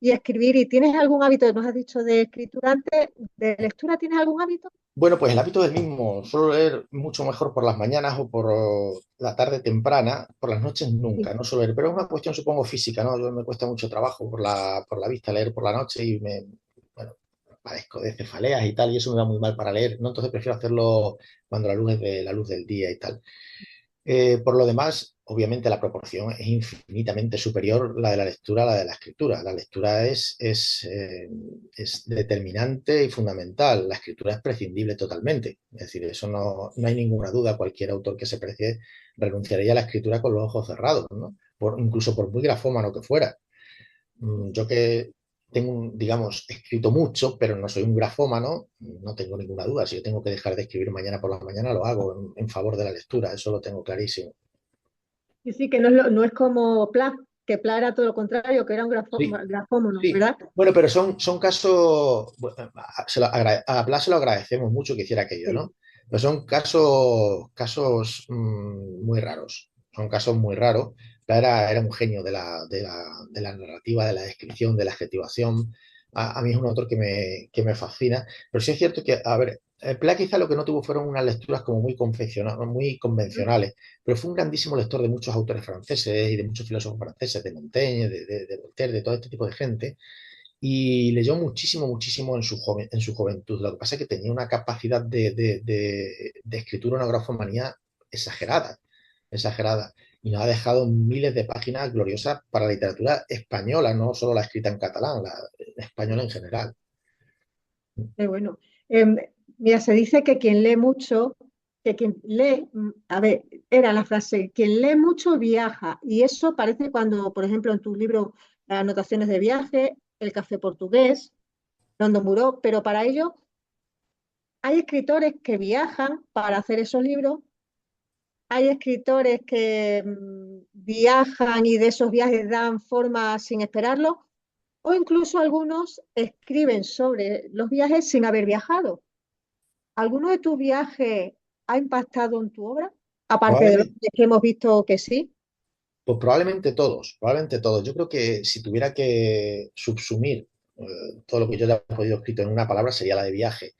y escribir? ¿Y tienes algún hábito? Nos has dicho de escritura antes, de lectura, ¿tienes algún hábito? Bueno, pues el hábito del mismo. Suelo leer mucho mejor por las mañanas o por la tarde temprana, por las noches Sí, nunca, no suelo leer. Pero es una cuestión, supongo, física, ¿no? Yo me cuesta mucho trabajo por la vista leer por la noche y bueno, padezco de cefaleas y tal, y eso me va muy mal para leer, ¿no? Entonces prefiero hacerlo cuando la luz es de la luz del día y tal. Por lo demás, obviamente la proporción es infinitamente superior la de la lectura a la de la escritura. La lectura es determinante y fundamental. La escritura es prescindible totalmente. Es decir, eso no hay ninguna duda. Cualquier autor que se precie renunciaría a la escritura con los ojos cerrados, ¿no? Incluso por muy grafómano que fuera. Yo que digamos, escrito mucho, pero no soy un grafómano, no tengo ninguna duda. Si yo tengo que dejar de escribir mañana por la mañana, lo hago en favor de la lectura, eso lo tengo clarísimo. Y sí, que no es, no es como Pla, que Pla era todo lo contrario, que era un Sí, grafómono, sí. ¿verdad? Bueno, pero son casos, bueno, a Blas se lo agradecemos mucho que hiciera aquello, Sí. ¿no? Pero son casos muy raros, son casos muy raros. Blas era un genio de la narrativa, de la descripción, de la adjetivación. A mí es un autor que me fascina, pero sí es cierto que, a ver, Blas quizá lo que no tuvo fueron unas lecturas como muy convencionales, pero fue un grandísimo lector de muchos autores franceses y de muchos filósofos franceses, de Montaigne, de Voltaire, de todo este tipo de gente, y leyó muchísimo, muchísimo en su juventud. Lo que pasa es que tenía una capacidad de escritura, una grafomanía exagerada, exagerada, y nos ha dejado miles de páginas gloriosas para la literatura española, no solo la escrita en catalán, la española en general. Qué bueno. Em, Mira, se dice que quien lee mucho, que quien lee, a ver, era la frase, quien lee mucho viaja. Y eso parece cuando, por ejemplo, en tu libro Anotaciones de viaje, El café portugués, London Muró, pero para ello hay escritores que viajan para hacer esos libros, hay escritores que viajan y de esos viajes dan forma sin esperarlo, o incluso algunos escriben sobre los viajes sin haber viajado. ¿Alguno de tus viajes ha impactado en tu obra? Aparte de los Probablemente, que hemos visto que sí. pues probablemente todos, probablemente todos. Yo creo que si tuviera que subsumir todo lo que yo ya he podido escrito en una palabra sería la de viaje.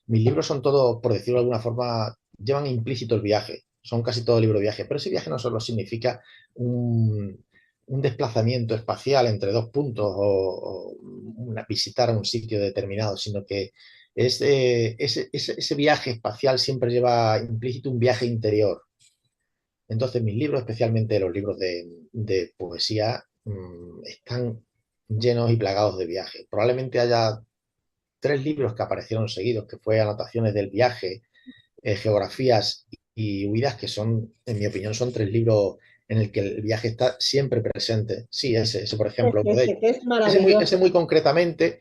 Mis libros son todos, por decirlo de alguna forma, llevan implícito el viaje. Son casi todo libro de viaje, pero ese viaje no solo significa un desplazamiento espacial entre dos puntos o visitar un sitio determinado, sino que ese viaje espacial siempre lleva implícito un viaje interior. Entonces, mis libros, especialmente los libros de poesía, están llenos y plagados de viajes. Probablemente haya tres libros que aparecieron seguidos, que fue Anotaciones del viaje, Geografías y Huidas, que son, en mi opinión, son tres libros en el que el viaje está siempre presente. Sí, ese por ejemplo, uno de ellos. Que es Ese muy, maravilloso. ese muy concretamente,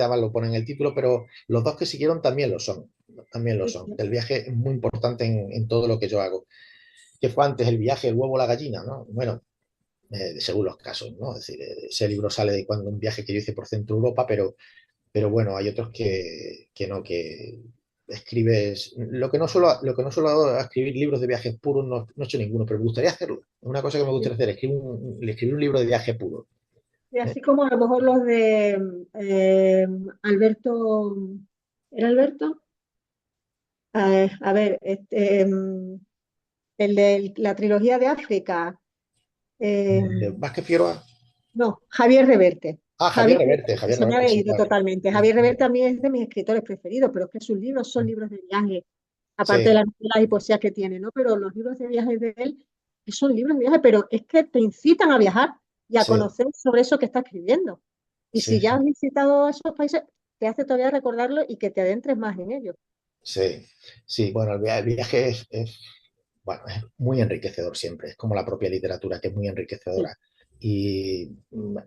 además lo pone en el título, pero los dos que siguieron también lo son. También lo Sí, son. sí. El viaje es muy importante en todo lo que yo hago. ¿Qué fue antes, el viaje, el huevo o la gallina? ¿No? Bueno, según los casos, ¿no? Es decir, ese libro sale de cuando un viaje que yo hice por Centro Europa, pero bueno, hay otros que no, que escribes. Lo que no suelo escribir libros de viajes puros, no he hecho ninguno, pero me gustaría hacerlo. Es una cosa que me gustaría hacer, escribir un libro de viaje puro. Y ¿Eh? así como a lo mejor los de Alberto, ¿era Alberto? A ver, el de la trilogía de África. Vázquez Figueroa. No, Javier Reverte. Ah, Javier Javier Reverte, Reverte, Javier se me ha Reverte, sí, ido claro. totalmente. Sí, Javier Reverte a mí es de mis escritores preferidos, pero es que sus libros son libros de viaje, aparte de sí, las novelas y poesías que tiene, ¿no? Pero los libros de viaje de él son libros de viaje, pero es que te incitan a viajar y a sí, conocer sobre eso que está escribiendo. Y sí, si ya sí, has visitado esos países, te hace todavía recordarlo y que te adentres más en ellos. sí, sí. Bueno, el viaje bueno, es muy enriquecedor siempre, es como la propia literatura, que es muy Sí. enriquecedora. Y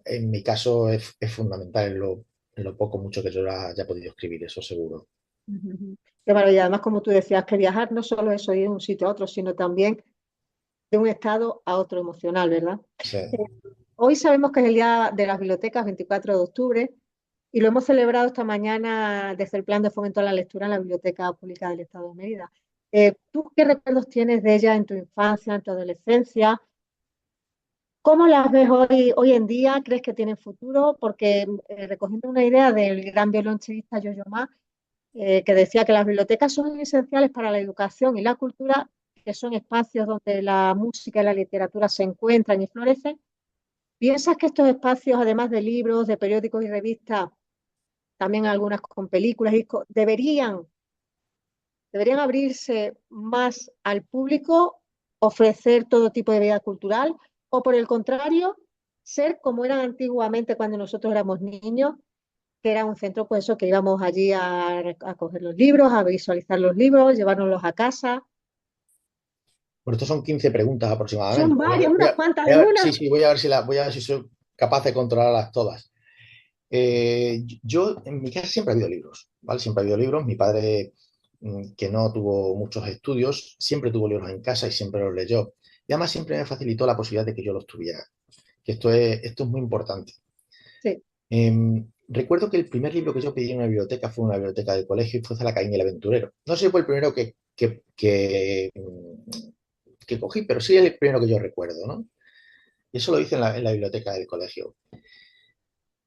en mi caso es fundamental en lo poco mucho que yo haya podido escribir, eso seguro. Ujú. Qué maravilla. Además, como tú decías, que viajar no solo es ir de un sitio a otro, sino también de un estado a otro emocional, ¿verdad? Sí. Eh, Hoy sabemos que es el Día de las Bibliotecas, 24 de octubre, y lo hemos celebrado esta mañana desde el Plan de Fomento a la Lectura en la Biblioteca Pública del Estado de Mérida. ¿Tú qué recuerdos tienes de ella en tu infancia, en tu adolescencia? ¿Cómo las ves hoy en día? ¿Crees que tienen futuro? Porque recogiendo una idea del gran violonchelista Yo-Yo Ma, que decía que las bibliotecas son esenciales para la educación y la cultura, que son espacios donde la música y la literatura se encuentran y florecen. ¿Piensas que estos espacios, además de libros, de periódicos y revistas, también algunas con películas, discos, deberían abrirse más al público, ofrecer todo tipo de vida cultural, o por el contrario, ser como eran antiguamente cuando nosotros éramos niños, que era un centro, pues eso, que íbamos allí a coger los libros, a visualizar los libros, llevárnoslos a casa? Bueno, estos son 15 preguntas Son aproximadamente. varias, unas cuantas en Sí, una. sí, voy a ver si soy capaz de controlarlas todas. Yo, en mi casa siempre ha habido libros, ¿vale? Siempre ha habido libros. Mi padre, que no tuvo muchos estudios, siempre tuvo libros en casa y siempre los leyó. Y además siempre me facilitó la posibilidad de que yo los tuviera, que esto es muy importante. Sí. Recuerdo que el primer libro que yo pedí en una biblioteca fue una biblioteca del colegio y fue Zalacaín y el aventurero. No sé si fue el primero que cogí, pero sí el primero que yo recuerdo, ¿no? Y eso lo hice en la biblioteca del colegio.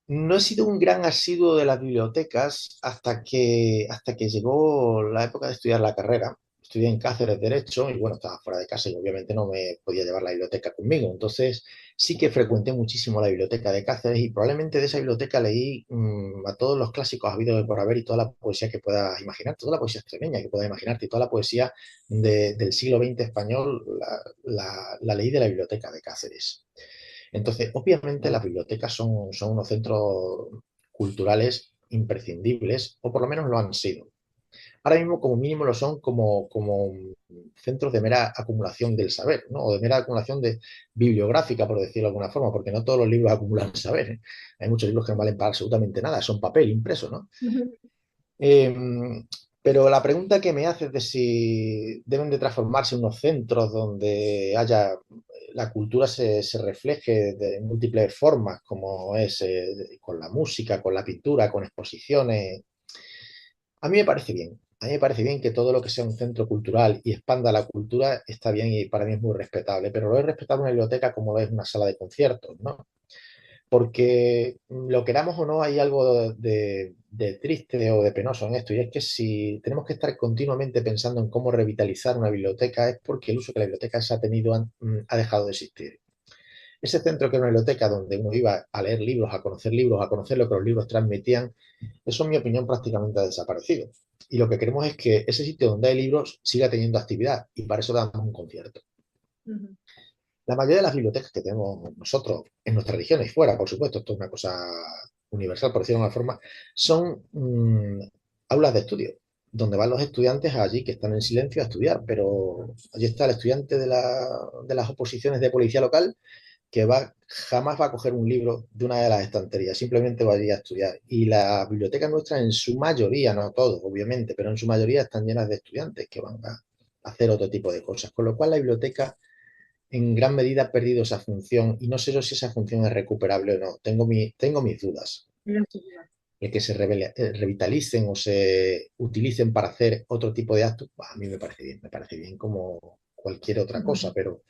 No he sido un gran asiduo de las bibliotecas hasta que llegó la época de estudiar la carrera. Estudié en Cáceres Derecho y bueno, estaba fuera de casa y obviamente no me podía llevar la biblioteca conmigo. Entonces sí que frecuenté muchísimo la biblioteca de Cáceres y probablemente de esa biblioteca leí a todos los clásicos habidos de por haber y toda la poesía que puedas imaginar, toda la poesía extremeña que puedas imaginarte y toda la poesía del siglo XX español la leí de la biblioteca de Cáceres. Entonces, obviamente las bibliotecas son unos centros culturales imprescindibles, o por lo menos lo han sido. Ahora mismo, como mínimo, lo son como centros de mera acumulación del saber, ¿no? O de mera acumulación bibliográfica, por decirlo de alguna forma, porque no todos los libros acumulan saber, ¿eh? Hay muchos libros que no valen para absolutamente nada, son papel impreso, ¿no? Ujú. Eh, pero la pregunta que me haces de si deben de transformarse en unos centros donde haya la cultura se refleje de múltiples formas, como es con la música, con la pintura, con exposiciones, a mí me parece bien. A mí me parece bien que todo lo que sea un centro cultural y expanda la cultura está bien y para mí es muy respetable, pero lo es respetable una biblioteca como lo es una sala de conciertos, ¿no? Porque lo queramos o no, hay algo de triste o de penoso en esto, y es que si tenemos que estar continuamente pensando en cómo revitalizar una biblioteca, es porque el uso que la biblioteca se ha tenido ha dejado de existir. Ese centro que era una biblioteca donde uno iba a leer libros, a conocer lo que los libros transmitían, eso en mi opinión prácticamente ha desaparecido. Y lo que queremos es que ese sitio donde hay libros siga teniendo actividad, y para eso damos un concierto. Ujú. La mayoría de las bibliotecas que tenemos nosotros en nuestra región y fuera, por supuesto, esto es una cosa universal, por decirlo de una forma, son aulas de estudio, donde van los estudiantes allí que están en silencio a estudiar, pero allí está el estudiante de las oposiciones de policía local que jamás va a coger un libro de una de las estanterías, simplemente va allí a estudiar. Y las bibliotecas nuestras, en su mayoría, no todos, obviamente, pero en su mayoría están llenas de estudiantes que van a hacer otro tipo de cosas, con lo cual la biblioteca en gran medida ha perdido esa función y no sé yo si esa función es recuperable o no. Tengo mis dudas. El que se revitalicen o se utilicen para hacer otro tipo de actos, bah, a mí me parece bien como cualquier otra cosa, Ujú. pero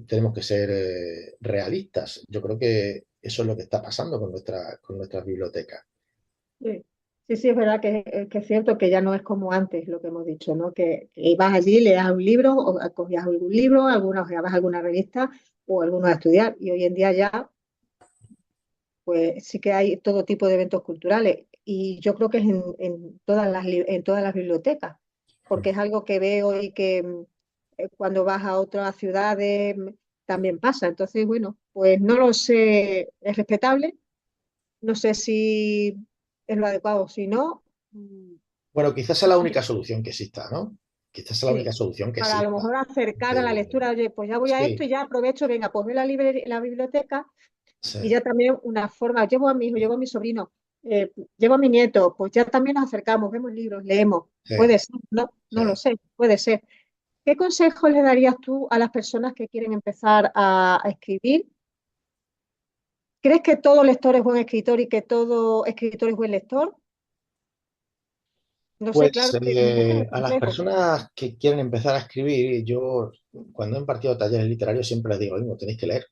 tenemos que ser realistas. Yo creo que eso es lo que está pasando con nuestras bibliotecas. Sí, sí, sí, es verdad que es cierto que ya no es como antes lo que hemos dicho, ¿no? Que ibas allí, leías un libro, o cogías algún libro, alguna, ojeabas alguna revista o alguno a estudiar. Y hoy en día ya, pues sí que hay todo tipo de eventos culturales. Y yo creo que es en todas las bibliotecas, porque es algo que veo y que cuando vas a otras ciudades también pasa. Entonces, bueno, pues no lo sé, es respetable. No sé si es lo adecuado o si no. Bueno, quizás sea la única solución que exista, ¿no? Quizás sea la única Sí, solución que para a lo exista. mejor acercar a la De- lectura, oye, pues ya voy a esto Sí, y ya aprovecho, venga, pues voy a la biblioteca sí, y ya también una forma, llevo a mi hijo, llevo a mi sobrino, llevo a mi nieto, pues ya también nos acercamos, vemos libros, leemos. sí, Puede ser, no, sí. no lo sé, puede ser. ¿Qué consejos le darías tú a las personas que quieren empezar a escribir? ¿Crees que todo lector es buen escritor y que todo escritor es buen lector? No sé, Pues claro, que a lo mejor es a las complejo. personas que quieren empezar a escribir, yo cuando he impartido talleres literarios siempre les digo, lo mismo, tenéis que leer,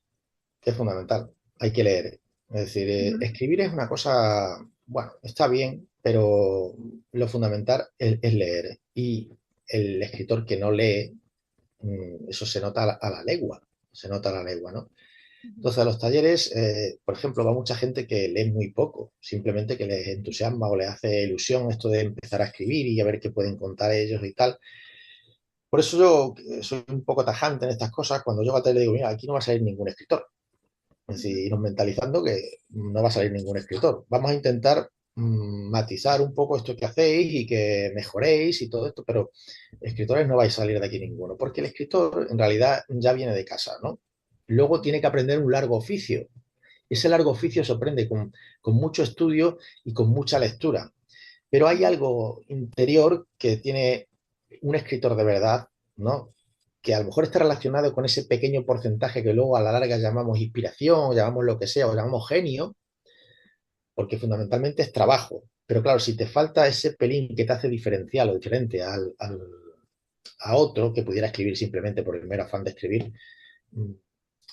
que es fundamental, hay que leer. Es decir, Ujú. escribir es una cosa, bueno, está bien, pero lo fundamental es leer. Y el escritor que no lee, eso se nota a la legua, se nota a la legua, ¿no? Entonces, a los talleres, por ejemplo, va mucha gente que lee muy poco, simplemente que les entusiasma o les hace ilusión esto de empezar a escribir y a ver qué pueden contar ellos y tal. Por eso yo soy un poco tajante en estas cosas. Cuando yo a taller digo, mira, aquí no va a salir ningún escritor. Es decir, irnos mentalizando que no va a salir ningún escritor. Vamos a intentar matizar un poco esto que hacéis y que mejoréis y todo esto, pero escritores no vais a salir de aquí ninguno, porque el escritor en realidad ya viene de casa, ¿no? Luego tiene que aprender un largo oficio ese largo oficio se aprende con mucho estudio y con mucha lectura. Pero hay algo interior que tiene un escritor de verdad, ¿no? Que a lo mejor está relacionado con ese pequeño porcentaje que luego a la larga llamamos inspiración, llamamos lo que sea, o llamamos genio, porque fundamentalmente es trabajo. Pero claro, si te falta ese pelín que te hace diferencial o diferente a otro que pudiera escribir simplemente por el mero afán de escribir, mm,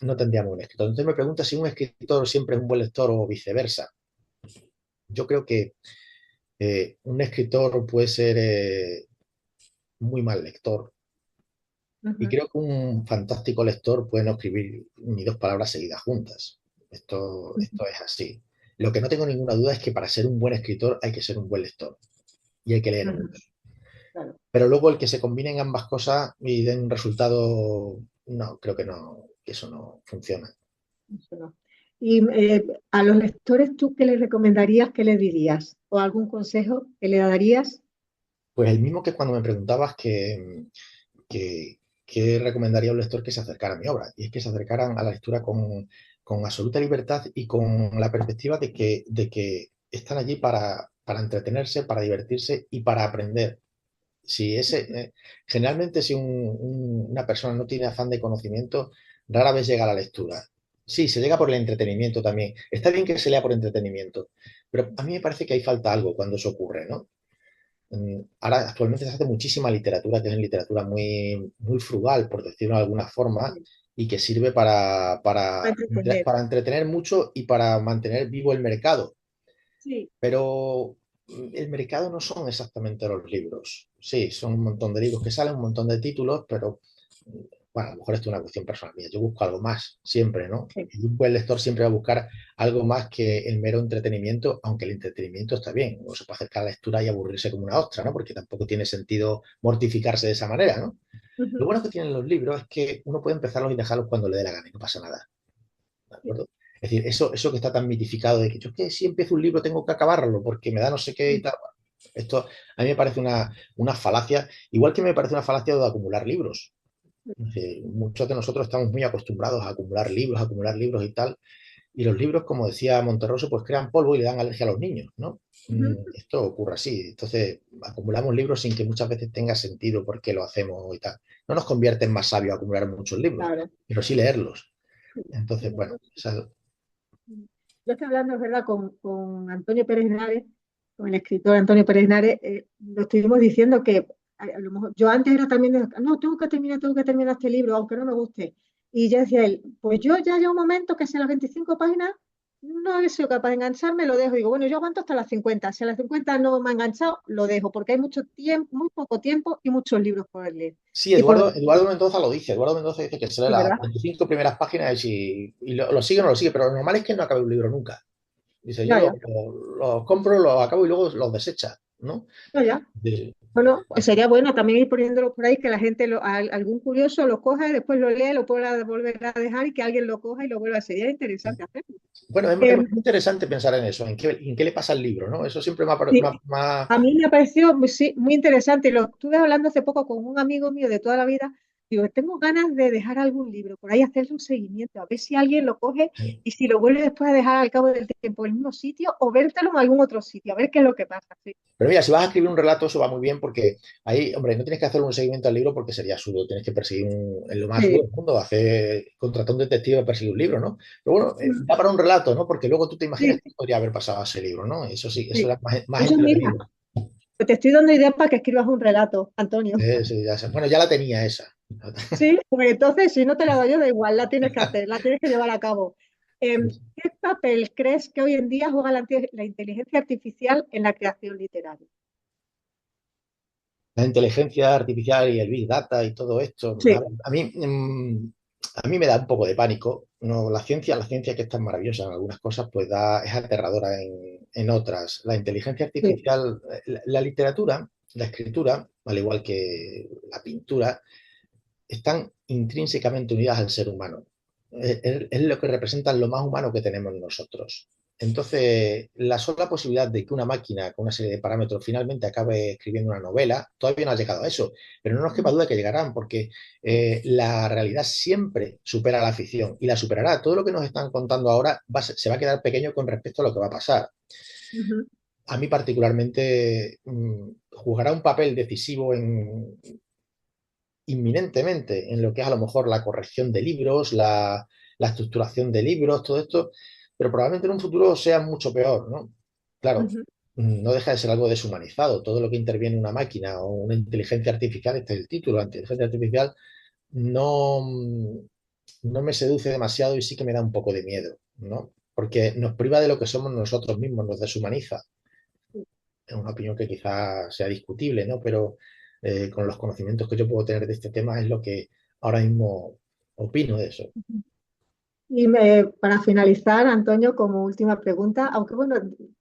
no tendríamos un escritor. Entonces me pregunta si un escritor siempre es un buen lector o viceversa. Yo creo que un escritor puede ser muy mal lector y Ujú, creo que un fantástico lector puede no escribir ni dos palabras seguidas juntas. ujú, Esto es así. Lo que no tengo ninguna duda es que para ser un buen escritor hay que ser un buen lector y hay que leer ujú, mucho. claro, Pero luego el que se combinen ambas cosas y den un resultado, no, creo que no, que eso no funciona. eso no. Y a los lectores, ¿tú qué les recomendarías, qué les dirías? ¿O algún consejo que le darías? Pues el mismo que cuando me preguntabas que recomendaría a un lector que se acercara a mi obra, y es que se acercaran a la lectura con absoluta libertad y con la perspectiva de que están allí para entretenerse, para divertirse y para aprender. Si generalmente si una persona no tiene afán de conocimiento, rara vez llega a la lectura. Sí, se llega por el entretenimiento también. Está bien que se lea por entretenimiento, pero a mí me parece que ahí falta algo cuando eso ocurre, ¿no? Ahora actualmente se hace muchísima literatura, que es literatura muy frugal, por decirlo de alguna forma, Sí, y que sirve para entretener. para entretener mucho y para mantener vivo el mercado. Sí, Pero el mercado no son exactamente los libros. Sí, son un montón de libros que salen, un montón de títulos, pero bueno, a lo mejor esto es una cuestión personal mía. Yo busco algo más, siempre, ¿no? sí. Y un buen lector siempre va a buscar algo más que el mero entretenimiento, aunque el entretenimiento está bien. Uno se puede acercar a la lectura y aburrirse como una ostra, ¿no? Porque tampoco tiene sentido mortificarse de esa manera, ¿no? Lo Ujú, bueno que tienen los libros es que uno puede empezarlos y dejarlos cuando le dé la gana y no pasa nada. ¿De sí, acuerdo? Es decir, eso que está tan mitificado de que yo que si empiezo un libro tengo que acabarlo porque me da no sé qué y sí, tal. Esto a mí me parece una falacia, igual que me parece una falacia de acumular libros. Es decir, muchos de nosotros estamos muy acostumbrados a acumular libros y tal, y los libros, como decía Monterroso, pues crean polvo y le dan alergia a los niños, ¿no? ujú, Esto ocurre así. Entonces, acumulamos libros sin que muchas veces tenga sentido por qué lo hacemos y tal. No nos convierte en más sabios acumular muchos libros, claro. pero sí leerlos. Sí, Entonces, mira, bueno, esa, yo estoy hablando, es verdad, con Antonio Pérez Henares, con el escritor Antonio Pérez Henares, lo estuvimos diciendo que a lo mejor, yo antes era también de, no, tengo que terminar este libro, aunque no me guste. Y ya decía él, pues yo ya llevo un momento que si a las 25 páginas no he sido capaz de engancharme, lo dejo. Digo, bueno, yo aguanto hasta las 50. Si a las 50 no me ha enganchado, lo dejo, porque hay mucho tiempo, muy poco tiempo y muchos libros por leer. sí, Y por, Eduardo Mendoza lo dice. Eduardo Mendoza dice que se lee sí, las ¿verdad? 25 primeras páginas y lo sigue o no lo sigue, pero lo normal es que no acabe un libro nunca. Dice, yo Ya, ya, los compro, los acabo y luego los desecha, ¿no? ya, ya. Sí, Bueno, pues sería bueno también ir poniéndolo por ahí, que la gente, algún curioso lo coja y después lo lea, lo pueda volver a dejar y que alguien lo coja y lo vuelva a hacer. Sería interesante hacerlo. bueno, es Eh, muy interesante pensar en eso, en qué le pasa al libro, ¿no? Eso siempre sí, a mí me pareció sí, muy interesante. Lo estuve hablando hace poco con un amigo mío de toda la vida. Digo, tengo ganas de dejar algún libro por ahí, hacerle un seguimiento, a ver si alguien lo coge y si lo vuelve después a dejar al cabo del tiempo en el mismo sitio o vértelo en algún otro sitio, a ver qué es lo que pasa. Sí, Pero mira, si vas a escribir un relato, eso va muy bien porque ahí, hombre, no tienes que hacer un seguimiento al libro porque sería absurdo. Tienes que perseguir en lo más absurdo sí. del mundo, hacer contratar a un detective a perseguir un libro, ¿no? Pero bueno, da para un relato, ¿no? Porque luego tú te imaginas Sí, qué podría haber pasado a ese libro, ¿no? Eso sí, eso sí. era más Eso mira, entretenido. te estoy dando ideas para que escribas un relato, Antonio. Sí, bueno, ya la tenía esa. Sí, pues entonces si no te la doy yo, da igual, la tienes que hacer, la tienes que llevar a cabo. ¿Qué papel crees que hoy en día juega la inteligencia artificial en la creación literaria? La inteligencia artificial y el Big Data y todo esto, Sí, a mí me da un poco de pánico. No, la ciencia que es tan maravillosa en algunas cosas, pues es aterradora en otras. La inteligencia sí, artificial, la literatura, la escritura, al igual que la pintura, están intrínsecamente unidas al ser humano. Es lo que representan lo más humano que tenemos nosotros. Entonces, la sola posibilidad de que una máquina con una serie de parámetros finalmente acabe escribiendo una novela, todavía no ha llegado a eso, pero no nos quepa duda de que llegarán, porque la realidad siempre supera la ficción y la superará. Todo lo que nos están contando ahora se va a quedar pequeño con respecto a lo que va a pasar. Ujú, A mí particularmente jugará un papel decisivo inminentemente en lo que es a lo mejor la corrección de libros, la estructuración de libros, todo esto, pero probablemente en un futuro sea mucho peor, ¿no? Claro, ujú. no deja de ser algo deshumanizado. Todo lo que interviene una máquina o una inteligencia artificial, este es el título, la inteligencia artificial, no, no me seduce demasiado y sí que me da un poco de miedo, ¿no? Porque nos priva de lo que somos nosotros mismos, nos deshumaniza. Es una opinión que quizás sea discutible, ¿no? Pero con los conocimientos que yo puedo tener de este tema es lo que ahora mismo opino de eso. Y para finalizar, Antonio, como última pregunta, aunque bueno,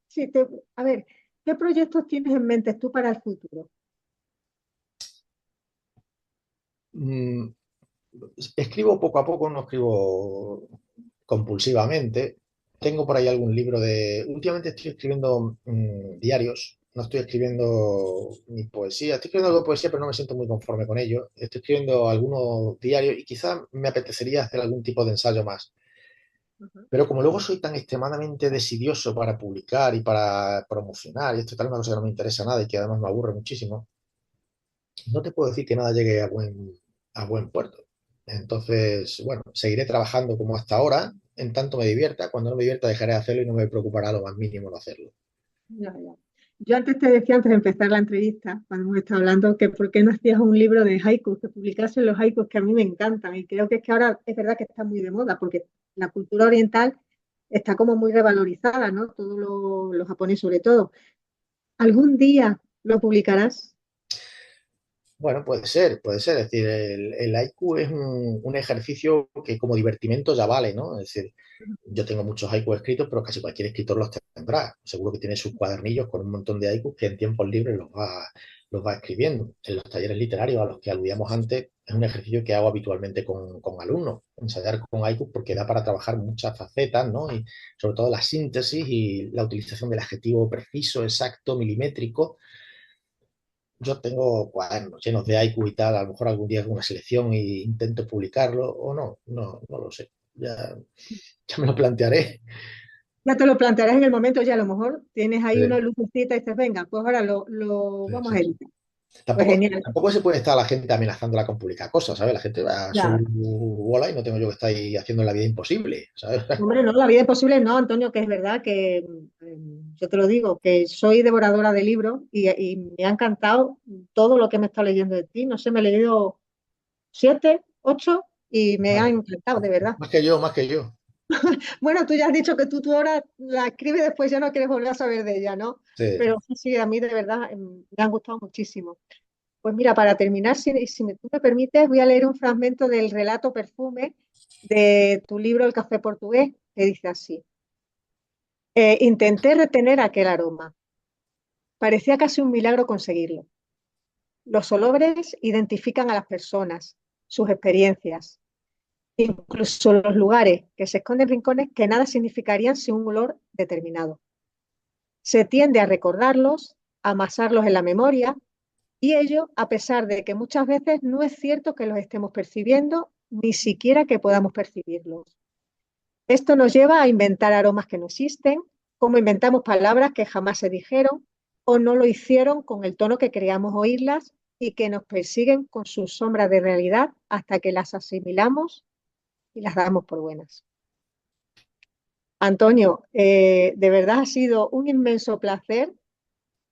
sí a ver, ¿qué proyectos tienes en mente tú para el futuro? Mm, escribo poco a poco, no escribo compulsivamente. Tengo por ahí algún libro de... Últimamente estoy escribiendo diarios, no estoy escribiendo ni poesía, estoy escribiendo algo de poesía, pero no me siento muy conforme con ello. Estoy escribiendo algunos diarios y quizás me apetecería hacer algún tipo de ensayo más. Ujú. Pero como luego soy tan extremadamente desidioso para publicar y para promocionar, y esto tal es una cosa que no me interesa nada y que además me aburre muchísimo, no te puedo decir que nada llegue a buen puerto. Entonces, bueno, seguiré trabajando como hasta ahora, en tanto me divierta. Cuando no me divierta dejaré de hacerlo y no me preocupará lo más mínimo no hacerlo. Ya, ya. Yo antes te decía, antes de empezar la entrevista, cuando hemos estado hablando, que por qué no hacías un libro de haikus, que publicasen los haikus que a mí me encantan. Y creo que es que ahora es verdad que está muy de moda, porque la cultura oriental está como muy revalorizada, ¿no? Todo lo japonés sobre todo. ¿Algún día lo publicarás? Bueno, puede ser, puede ser. Es decir, el haiku es un ejercicio que como divertimento ya vale, ¿no? Es decir, yo tengo muchos haikus escritos, pero casi cualquier escritor los tendrá. Seguro que tiene sus cuadernillos con un montón de haikus que en tiempos libres los va escribiendo. En los talleres literarios a los que aludíamos antes, es un ejercicio que hago habitualmente con alumnos, ensayar con haikus porque da para trabajar muchas facetas, ¿no? Y sobre todo la síntesis y la utilización del adjetivo preciso, exacto, milimétrico. Yo tengo cuadernos llenos de haiku y tal, a lo mejor algún día hago una selección e intento publicarlo o no, no lo sé. Ya me lo plantearé. Ya te lo plantearás en el momento, ya a lo mejor tienes ahí una Sí, lucecita y dices, venga, pues ahora lo sí, vamos a sí. editar. Pues genial. Tampoco se puede estar la gente amenazándola con publicar cosas, ¿sabes? La gente va a su Ya. bola y no tengo yo que estar ahí haciendo la vida imposible, ¿sabes? Hombre, no, la vida es posible, no, Antonio, que es verdad que yo te lo digo, que soy devoradora de libros y me ha encantado todo lo que me está leyendo de ti. No sé, me he leído 7, 8 y me ha Vale. encantado, de verdad. Más que yo, más que yo. Bueno, tú ya has dicho que tú ahora la escribes y después ya no quieres volver a saber de ella, ¿no? Sí. Pero sí, sí, a mí de verdad me han gustado muchísimo. Pues mira, para terminar, tú me permites, voy a leer un fragmento del relato Perfume de tu libro El café portugués, que dice así. Intenté retener aquel aroma. Parecía casi un milagro conseguirlo. Los olores identifican a las personas, sus experiencias, incluso los lugares que se esconden rincones que nada significarían sin un olor determinado. Se tiende a recordarlos, a amasarlos en la memoria, y ello a pesar de que muchas veces no es cierto que los estemos percibiendo, ni siquiera que podamos percibirlos. Esto nos lleva a inventar aromas que no existen, como inventamos palabras que jamás se dijeron o no lo hicieron con el tono que creíamos oírlas y que nos persiguen con sus sombras de realidad hasta que las asimilamos y las damos por buenas. Antonio, de verdad ha sido un inmenso placer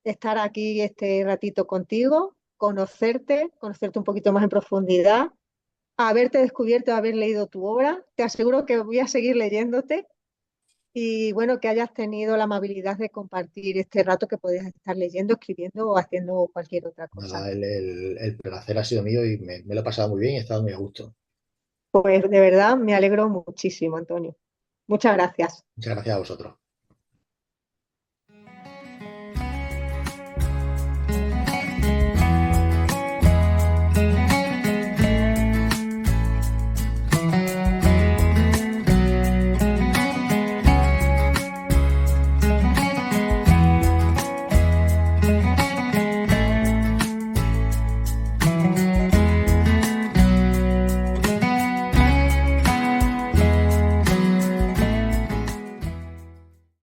estar aquí este ratito contigo, conocerte un poquito más en profundidad, haberte descubierto, haber leído tu obra. Te aseguro que voy a seguir leyéndote y bueno, que hayas tenido la amabilidad de compartir este rato que podías estar leyendo, escribiendo o haciendo cualquier otra cosa. Nada, el placer ha sido mío y me lo he pasado muy bien y he estado muy a gusto. Pues de verdad me alegro muchísimo, Antonio. Muchas gracias. Muchas gracias a vosotros.